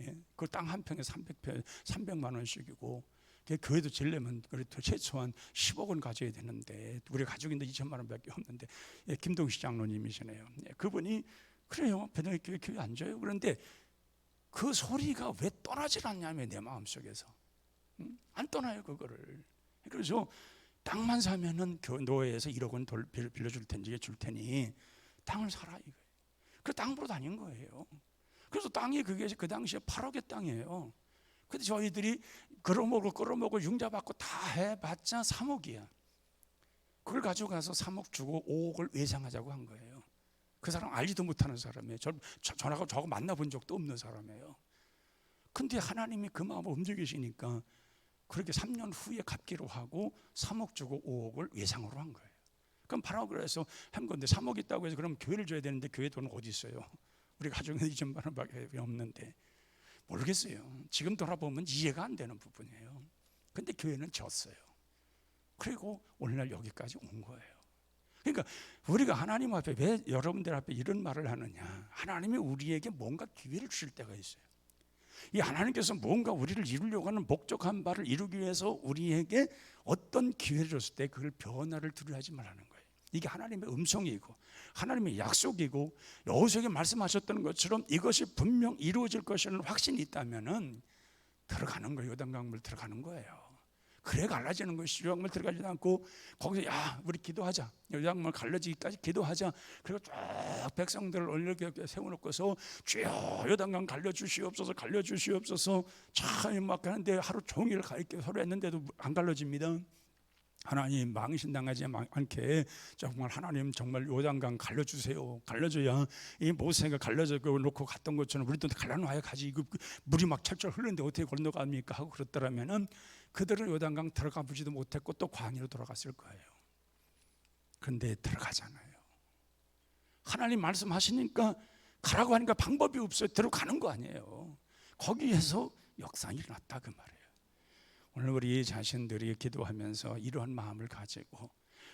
예? 그 땅 한 평에 300만 원씩이고 교회도 지려면 그래도 최소한 10억은 가져야 되는데 우리가 가지고 있는 2천만 원밖에 없는데 예, 김동식 장로님이시네요. 예, 그분이 그래요. 베델교회 교회 안 줘요. 그런데 그 소리가 왜 떠나질 않냐면 내 마음속에서 안 떠나요 그거를. 그래서 땅만 사면은 노예에서 1억 원 빌려줄 테니 줄 테니 땅을 사라 이거예요. 그 땅 보러 다닌 거예요. 그래서 땅이 그게 그 당시에 8억의 땅이에요. 근데 저희들이 끌어먹고 융자받고 다 해봤자 3억이야. 그걸 가져가서 3억 주고 5억을 외상하자고 한 거예요. 그 사람 알지도 못하는 사람이에요. 전화가 저하고 만나본 적도 없는 사람이에요. 근데 하나님이 그 마음을 움직이시니까 그렇게 3년 후에 갚기로 하고 3억 주고 5억을 외상으로 한 거예요. 그럼 바로 그래서 한 건데 3억 있다고 해서 그럼 교회를 줘야 되는데 교회 돈은 어디 있어요? 우리 가정에 2천만 원밖에 없는데 모르겠어요. 지금 돌아보면 이해가 안 되는 부분이에요. 근데 교회는 졌어요. 그리고 오늘날 여기까지 온 거예요. 그러니까 우리가 하나님 앞에 왜 여러분들 앞에 이런 말을 하느냐? 하나님이 우리에게 뭔가 기회를 주실 때가 있어요. 이 하나님께서 뭔가 우리를 이루려고 하는 목적한 바를 이루기 위해서 우리에게 어떤 기회를 줬을 때 그걸 변화를 두려워하지 말라는 거예요. 이게 하나님의 음성이고 하나님의 약속이고 여호수아에게 말씀하셨던 것처럼 이것이 분명 이루어질 것이라는 확신이 있다면은 들어가는 거예요. 요단강물 들어가는 거예요. 그래 갈라지는 것이 요단강물 들어가지도 않고 거기서 야 우리 기도하자. 요단강물 갈라지기까지 기도하자. 그리고 쫙 백성들을 올려 세워놓고서 주여 요단강 갈려주시옵소서 갈려주시옵소서 참 막 하는데 하루 종일 이렇게 서로 했는데도 안 갈라집니다. 하나님 망신당하지 않게 정말 하나님 정말 요단강 갈려주세요. 갈려줘야 이 모세가 갈려져 놓고 갔던 것처럼 우리도 갈라놔야 가지. 물이 막 철철 흐르는데 어떻게 건너갑니까 하고 그랬더라면은 그들은 요단강 들어가 보지도 못했고 또 광야로 돌아갔을 거예요. 근데 들어가잖아요. 하나님 말씀하시니까 가라고 하니까 방법이 없어요. 들어가는 거 아니에요. 거기에서 역사가 일어났다 그 말이에요. 오늘 우리 자신들이 기도하면서 이러한 마음을 가지고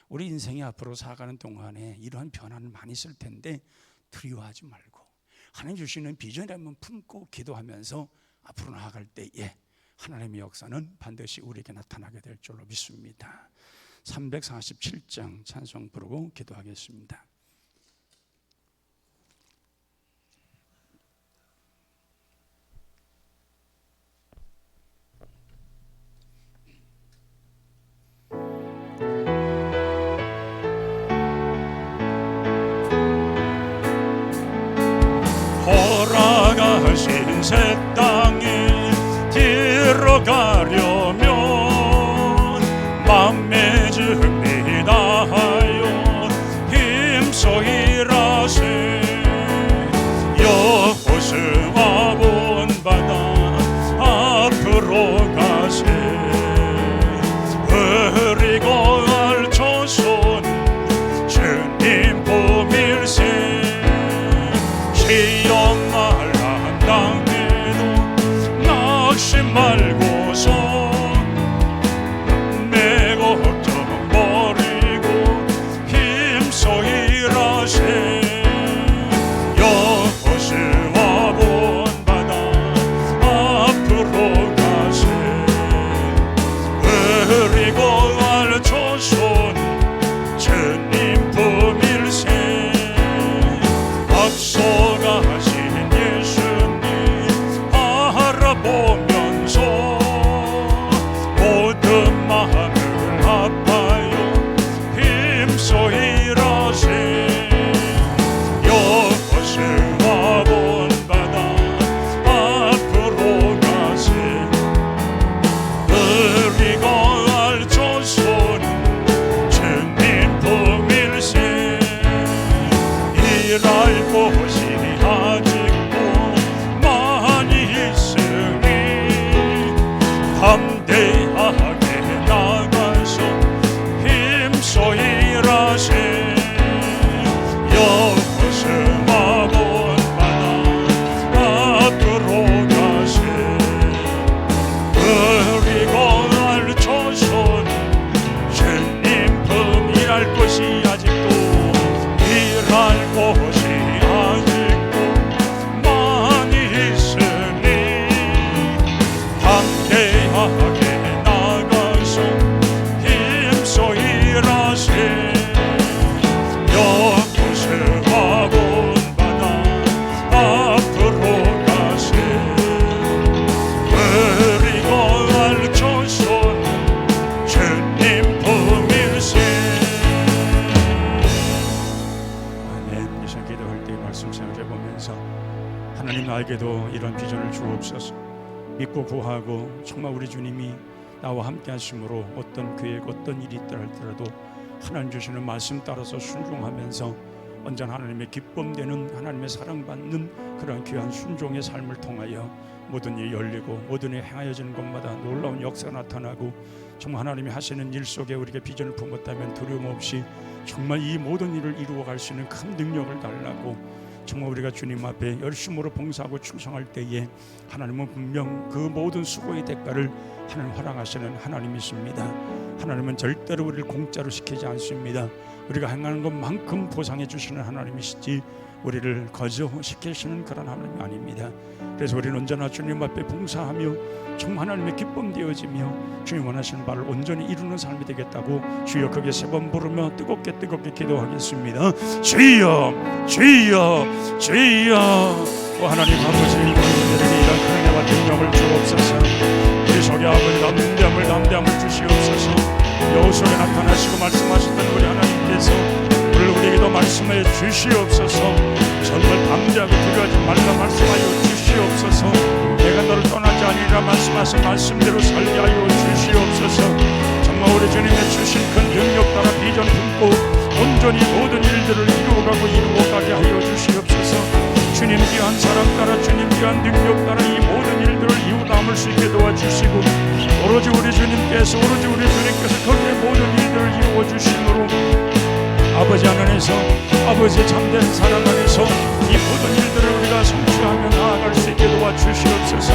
우리 인생이 앞으로 살아가는 동안에 이러한 변화는 많이 있을 텐데 두려워하지 말고 하나님 주시는 비전을 한번 품고 기도하면서 앞으로 나아갈 때에 하나님의 역사는 반드시 우리에게 나타나게 될 줄로 믿습니다. 347장 찬송 부르고 기도하겠습니다. 돌아가신 새 땅에 들어가려면 맘의 준비 다하여 힘써 일하세. 여호수아 본바다 앞으로 가세. 흐리고 알초선 주님 보밀세. 시험 말한 땅에도 낙심 말고서 내 걱정 버리고 힘써 일하세. 여호수아 본바다 앞으로 가세. 흐리고 알초선 주님 품일세. 앞서가신 예수님 바라보면서 모든 마음을 아파요 힘써 일하세. 여호수아 본바다 앞으로 가세. 흐리고 알초선 주님 품일세. 내게도 이런 비전을 주옵소서. 믿고 구하고 정말 우리 주님이 나와 함께 하심으로 어떤 계획 어떤 일이 있다 할지라도 하나님 주시는 말씀 따라서 순종하면서 언제나 하나님의 기쁨되는 하나님의 사랑받는 그런 귀한 순종의 삶을 통하여 모든 일이 열리고 모든 일이 행하여지는 곳마다 놀라운 역사가 나타나고 정말 하나님이 하시는 일 속에 우리가 비전을 품었다면 두려움 없이 정말 이 모든 일을 이루어갈 수 있는 큰 능력을 달라고 정말 우리가 주님 앞에 열심으로 봉사하고 충성할 때에 하나님은 분명 그 모든 수고의 대가를 하나님 허락하시는 하나님이십니다. 하나님은 절대로 우리를 공짜로 시키지 않습니다. 우리가 행하는 것만큼 보상해 주시는 하나님이시지 우리를 거저시키시는 그런 하나님이 아닙니다. 그래서 우리는 언제나 주님 앞에 봉사하며 정말 하나님의 기쁨 되어지며 주님 원하시는 바를 온전히 이루는 삶이 되겠다고 주여 크게 세 번 부르며 뜨겁게 기도하겠습니다. 주여 주여 주여. 하나님 아버지 우리들에게 이런 은혜와 능력을 주옵소서. 우리 속에 아버지 담대함을 주시옵소서. 여호수아에 나타나시고 말씀하셨던 우리 하나님께서 오늘 우리에게도 말씀해 주시옵소서. 정말 담대하고 두려워하지 말라 말씀하여 주시옵소서. 내가 너를 떠나지 아니라 말씀하신 말씀대로 살게 하여 주시옵소서. 정말 우리 주님의 주신 큰 능력 따라 비전 품고 온전히 모든 일들을 이루어가게 하여 주시옵소서. 주님 귀한 사랑 따라 주님 귀한 능력 따라 이 모든 일들을 이루 담을 수 있게 도와주시고 오로지 우리 주님께서 거기에 모든 일들을 이루어 주심으로 아버지 안에서 아버지의 참된 사랑 안에서 이 모든 일들을 우리가 성취하며 나아갈 수 있게 도와주시옵소서.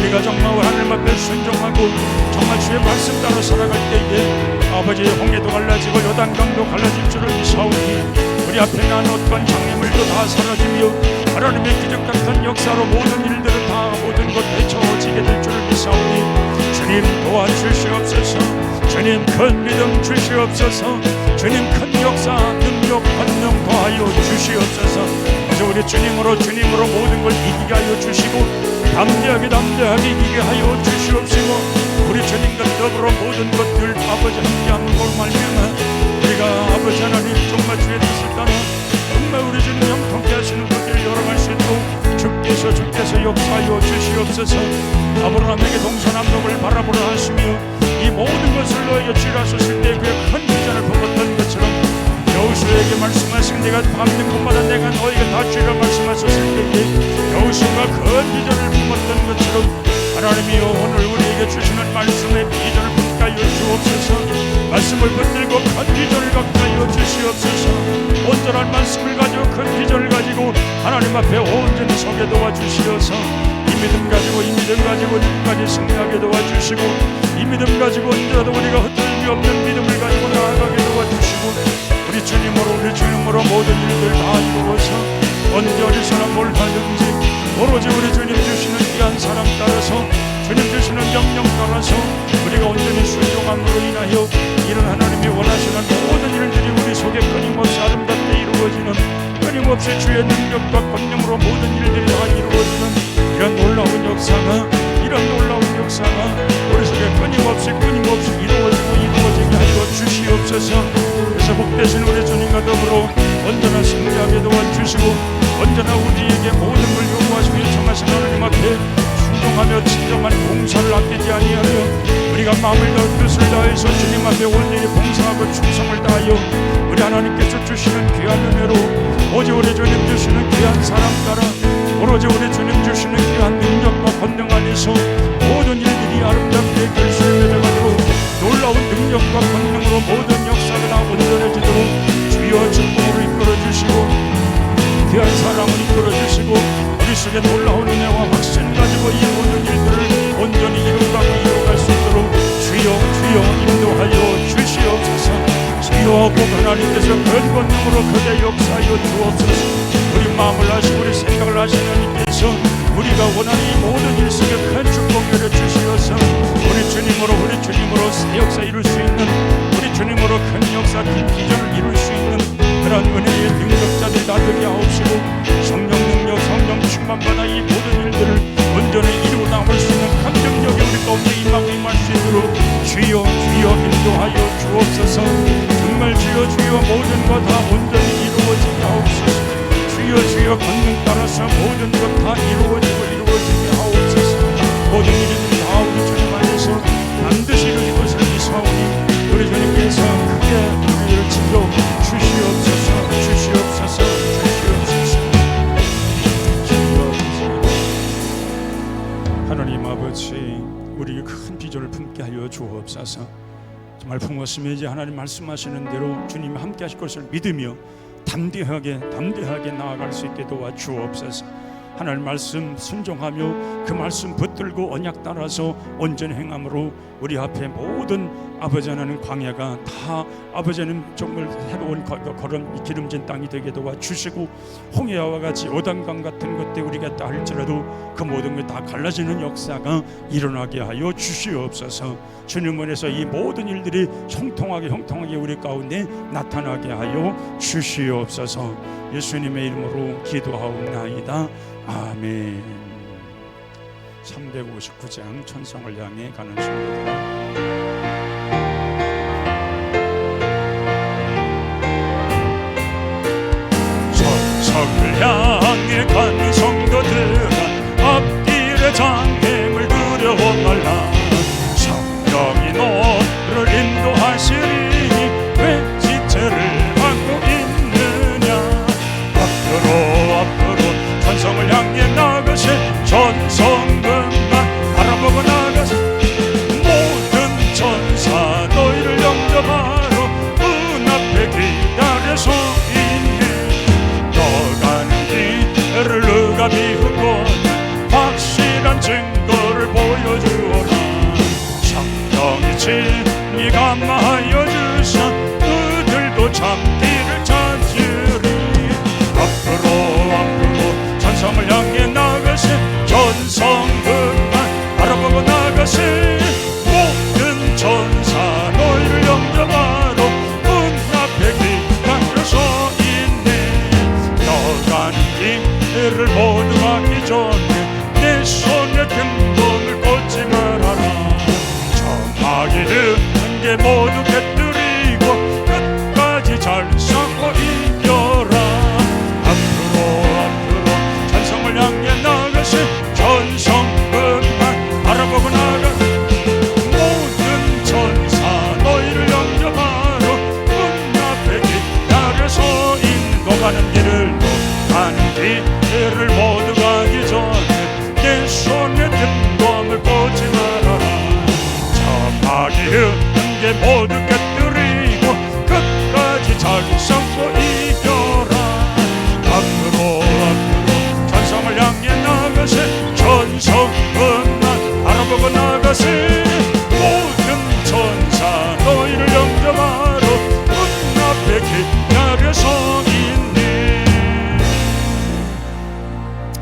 우리가 정말 하늘 앞에 순종하고 정말 주의 말씀 따라 살아갈 때에 아버지의 홍해도 갈라지고 요단강도 갈라질 줄을 미사오니 우리 앞에 난 어떤 장애물도 다 사라지며 하나님의 기적 같은 역사로 모든 일들은 다 모든 것 되쳐지게 될 줄을 미사오니 주님 도와주시옵소서. 주님 큰 믿음 주시옵소서. 주님 큰 역사 능력 권능 더하여 주시옵소서. 그래서 우리 주님으로 모든 걸 이기게 하여 주시고 담대하게 이기게 하여 주시옵시고 우리 주님과 더불어 모든 것들 아버지 함께하는 걸 말미암아 우리가 아버지 하나님 정말 주의 뜻을 따라 정말 우리 주님 형통케 하시는 것들을 열어갈 수 있도록 주께서 역사하여 주시옵소서. 아브라함에게 동서남북을 바라보라 하시며 이 모든 것을 너에게 주라셨을 때 그의 큰 비전을 품었던 것처럼 여호수아에게 말씀하신 내가 밟는 곳마다 내가 너에게 다 주리라 말씀하셨을 때에 여호수아가 큰 비전을 품었던 것처럼 하나님이여 오늘 우리에게 주시는 말씀의 비전을 품게 하여 주옵소서. 말씀을 붙들고 큰 비전을 갖게 하여 주시옵소서. 온전한 말씀을 가지고 큰 비전을 가지고 하나님 앞에 온전히 서게 도와주시어서 이 믿음 가지고 지금까지 승리하게 도와주시고 이 믿음 가지고 언제라도 우리가 흩어짐이 없는 믿음을 가지고 나아가게 도와주시고 우리 주님으로 모든 일들 다 이루어서 언제 어디서나 뭘 하든지 오로지 우리 주님 주시는 귀한 사랑 따라서 주님 주시는 명령 따라서 우리가 온전히 순종함으로 인하여 이런 하나님이 원하시는 모든 일들이 우리 속에 끊임없이 아름답게 이루어지는 끊임없이 주의 능력과 권능으로 모든 일들이 다 이루어지는 이런 놀라운 역사가 우리 속에 끊임없이 이루어지게 하여 주시옵소서. 그래서 복되신 우리 주님과 더불어 언제나 승리하게 도와주시고 언제나 우리에게 모든 걸 요구하시고 요청하신 하나님 앞에 순종하며 진정한 봉사를 아끼지 아니하며 우리가 마음을 다하고 뜻을 다해서 주님 앞에 온전히 봉사하고 충성을 다하여 우리 하나님께서 주시는 귀한 은혜로 오직 우리 주님 주시는 귀한 사랑 따라 오로지 우리 주님 주시는 귀한 능력과 권능 안에서 모든 일들이 아름답게 결실을 맺어가지고 놀라운 능력과 권능으로 모든 역사가 다 온전해지도록 주여 축복으로 이끌어주시고 귀한 사랑을 이끌어주시고 우리 속에 놀라운 은혜와 확신 가지고 이 모든 일들을 온전히 이루어갈 수 있도록 주여 인도하여 주시옵소서. 주여 꼭 하나님께서 큰 권능으로 크게 역사하여 주옵소서. 우리 마음을 하시고 우리 생각을 하시는 하나님께서 우리가 원하는 이 모든 일 속에 큰 축복 내려 주시어서 우리 주님으로 새 역사 이룰 수 있는 우리 주님으로 큰 역사 큰 비전을 이룰 수 있는 그런 은혜의 능력자들이 다 되게 하옵시고 성령 능력 성령 충만받아 이 모든 일들을 온전히 이루고 나올 수 있는 큰 능력이 우리 가운데 임할 수 있도록 주여 인도하여 주옵소서. 정말 주여 모든 것 다 온전히 이루어지게 하옵소서. 주여 권능 따라서 모든 것 다 이루어지게 아버지, 우리 큰 비전을 품게 하여 주옵소서. 정말 품었으면 이제 하나님 말씀하시는 대로 주님이 함께 하실 것을 믿으며 담대하게 나아갈 수 있게 도와 주옵소서. 하나님 말씀 순종하며 그 말씀 붙들고 언약 따라서 온전히 행함으로 우리 앞에 모든 아버지 하나님 광야가 다 아버지 하나님 정말 새로운 걸음 기름진 땅이 되게 도와주시고 홍해와 같이 요단강 같은 것들 우리가 있다 할지라도 그 모든 게 다 갈라지는 역사가 일어나게 하여 주시옵소서. 주님 안에서 이 모든 일들이 형통하게 우리 가운데 나타나게 하여 주시옵소서. 예수님의 이름으로 기도하옵나이다. 아멘. 359장 천성을 향해 가는 성도들. 천성을 향해 가는 성도들아, 앞길의 장애물 두려워 말라. 성령이 너를 인도하시리니 왜 지체를 하고 있느냐. 앞으로 천성을 향해 나가시. 천성들만 바라보고 나가시. 모든 천사 너희를 영접하러 문 앞에 기다려서 있네. 너가는 길을 누가 비우고 확실한 증거를 보여주어라. 성령이 친히 감화하여 주셔 그들도 참기를 찾으리. 앞으로 천성을 향해 나가시. 천성들만 바라보고 나가시. 모든 천사 너희를 영접하러 문 앞에 기다려서 있네. 너가는 길을 모두 가기 전에 내 손에 등번을 꽂지 말아라. 정하게 듣는 게 모두 깨뜨리고 끝까지 잘 싸워 이겨라. 앞으로 천성을 향해 나가시. 천성들만 바라보고 나가. 모든 천사 너희를 영접하러 문 앞에 기다려서 인도가는 길을 모두 가기 전에 내 손에 등검을 꽂지 말아라. 정하게 흐른 게 모두 깨뜨리고 끝까지 잘 싸워 이겨라. 앞으로 천성을 향해 나가시. 천성들만 바라보고 나가시. 모든 천사 너희를 영접하러 문 앞에 기다려서 있네.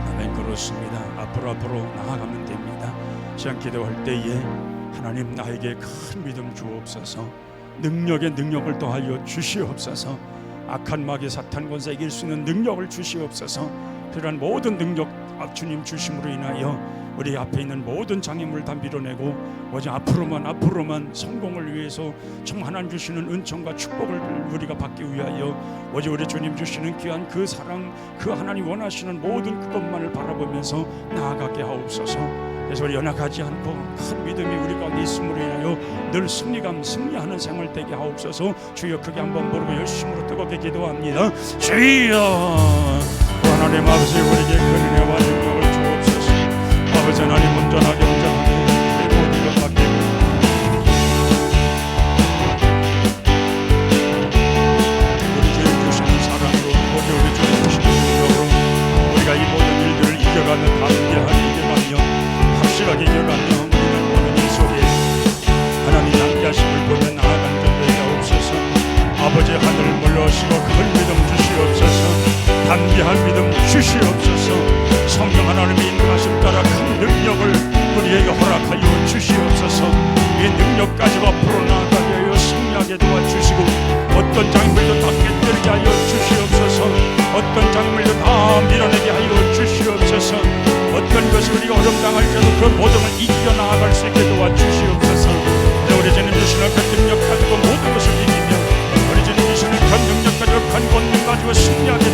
아멘. 그렇습니다. 앞으로 나아가면 됩니다. 시간 기도할 때에 하나님 나에게 큰 믿음 주옵소서. 능력을 더하여 주시옵소서. 악한 마귀 사탄 권세 이길 수 있는 능력을 주시옵소서. 필요한 모든 능력 주님 주심으로 인하여 우리 앞에 있는 모든 장애물 다 밀어내고 오직 앞으로만 성공을 위해서 정 하나님 주시는 은총과 축복을 우리가 받기 위하여 오직 우리 주님 주시는 귀한 그 사랑, 그 하나님 원하시는 모든 그것만을 바라보면서 나아가게 하옵소서. 그래서 우리 연약하지 않고 큰 믿음이 우리 가운데 있음으로 인하여 늘 승리하는 생활 되게 하옵소서. 주여 크게 한번 부르고 열심으로 뜨겁게 기도합니다. 주여 하나님 아버지, 우리에게 큰 은혜와 능력을 주옵소서. 아버지 하나님 온전하게 모든 것 받게 우리 주님 주시는 사랑으로 우리 주님 주시는 능력으로 우리가 이 모든 일들을 이겨가는 담대하게 이겨가며 확실하게 이겨가며 우리는 모든 일 속에 하나님 함께하심을 보며 나아가는 자 되게 하옵소서. 아버지 하늘을 물러오시고 큰 믿음 주시옵소서. 담대한 믿음 주시옵소서. 성령 하나님의 인도하심 따라 큰 능력을 우리에게 허락하여 주시옵소서. 이 능력 가지고 앞으로 나아가게 하여 승리하게 도와주시고 어떤 장애물도 다 깨뜨리게 하여 주시옵소서. 어떤 장애물도 다 밀어내게 하여 주시옵소서. 어떤 것이 우리가 어려움당할지라도 그 모든 걸 이겨 나아갈 수 있게 도와주시옵소서. 우리 주님 주시는 그 능력 가지고 모든 것을 이기며 우리 주님 주시는 그 능력 가지고 큰 권능 가지고 승리하게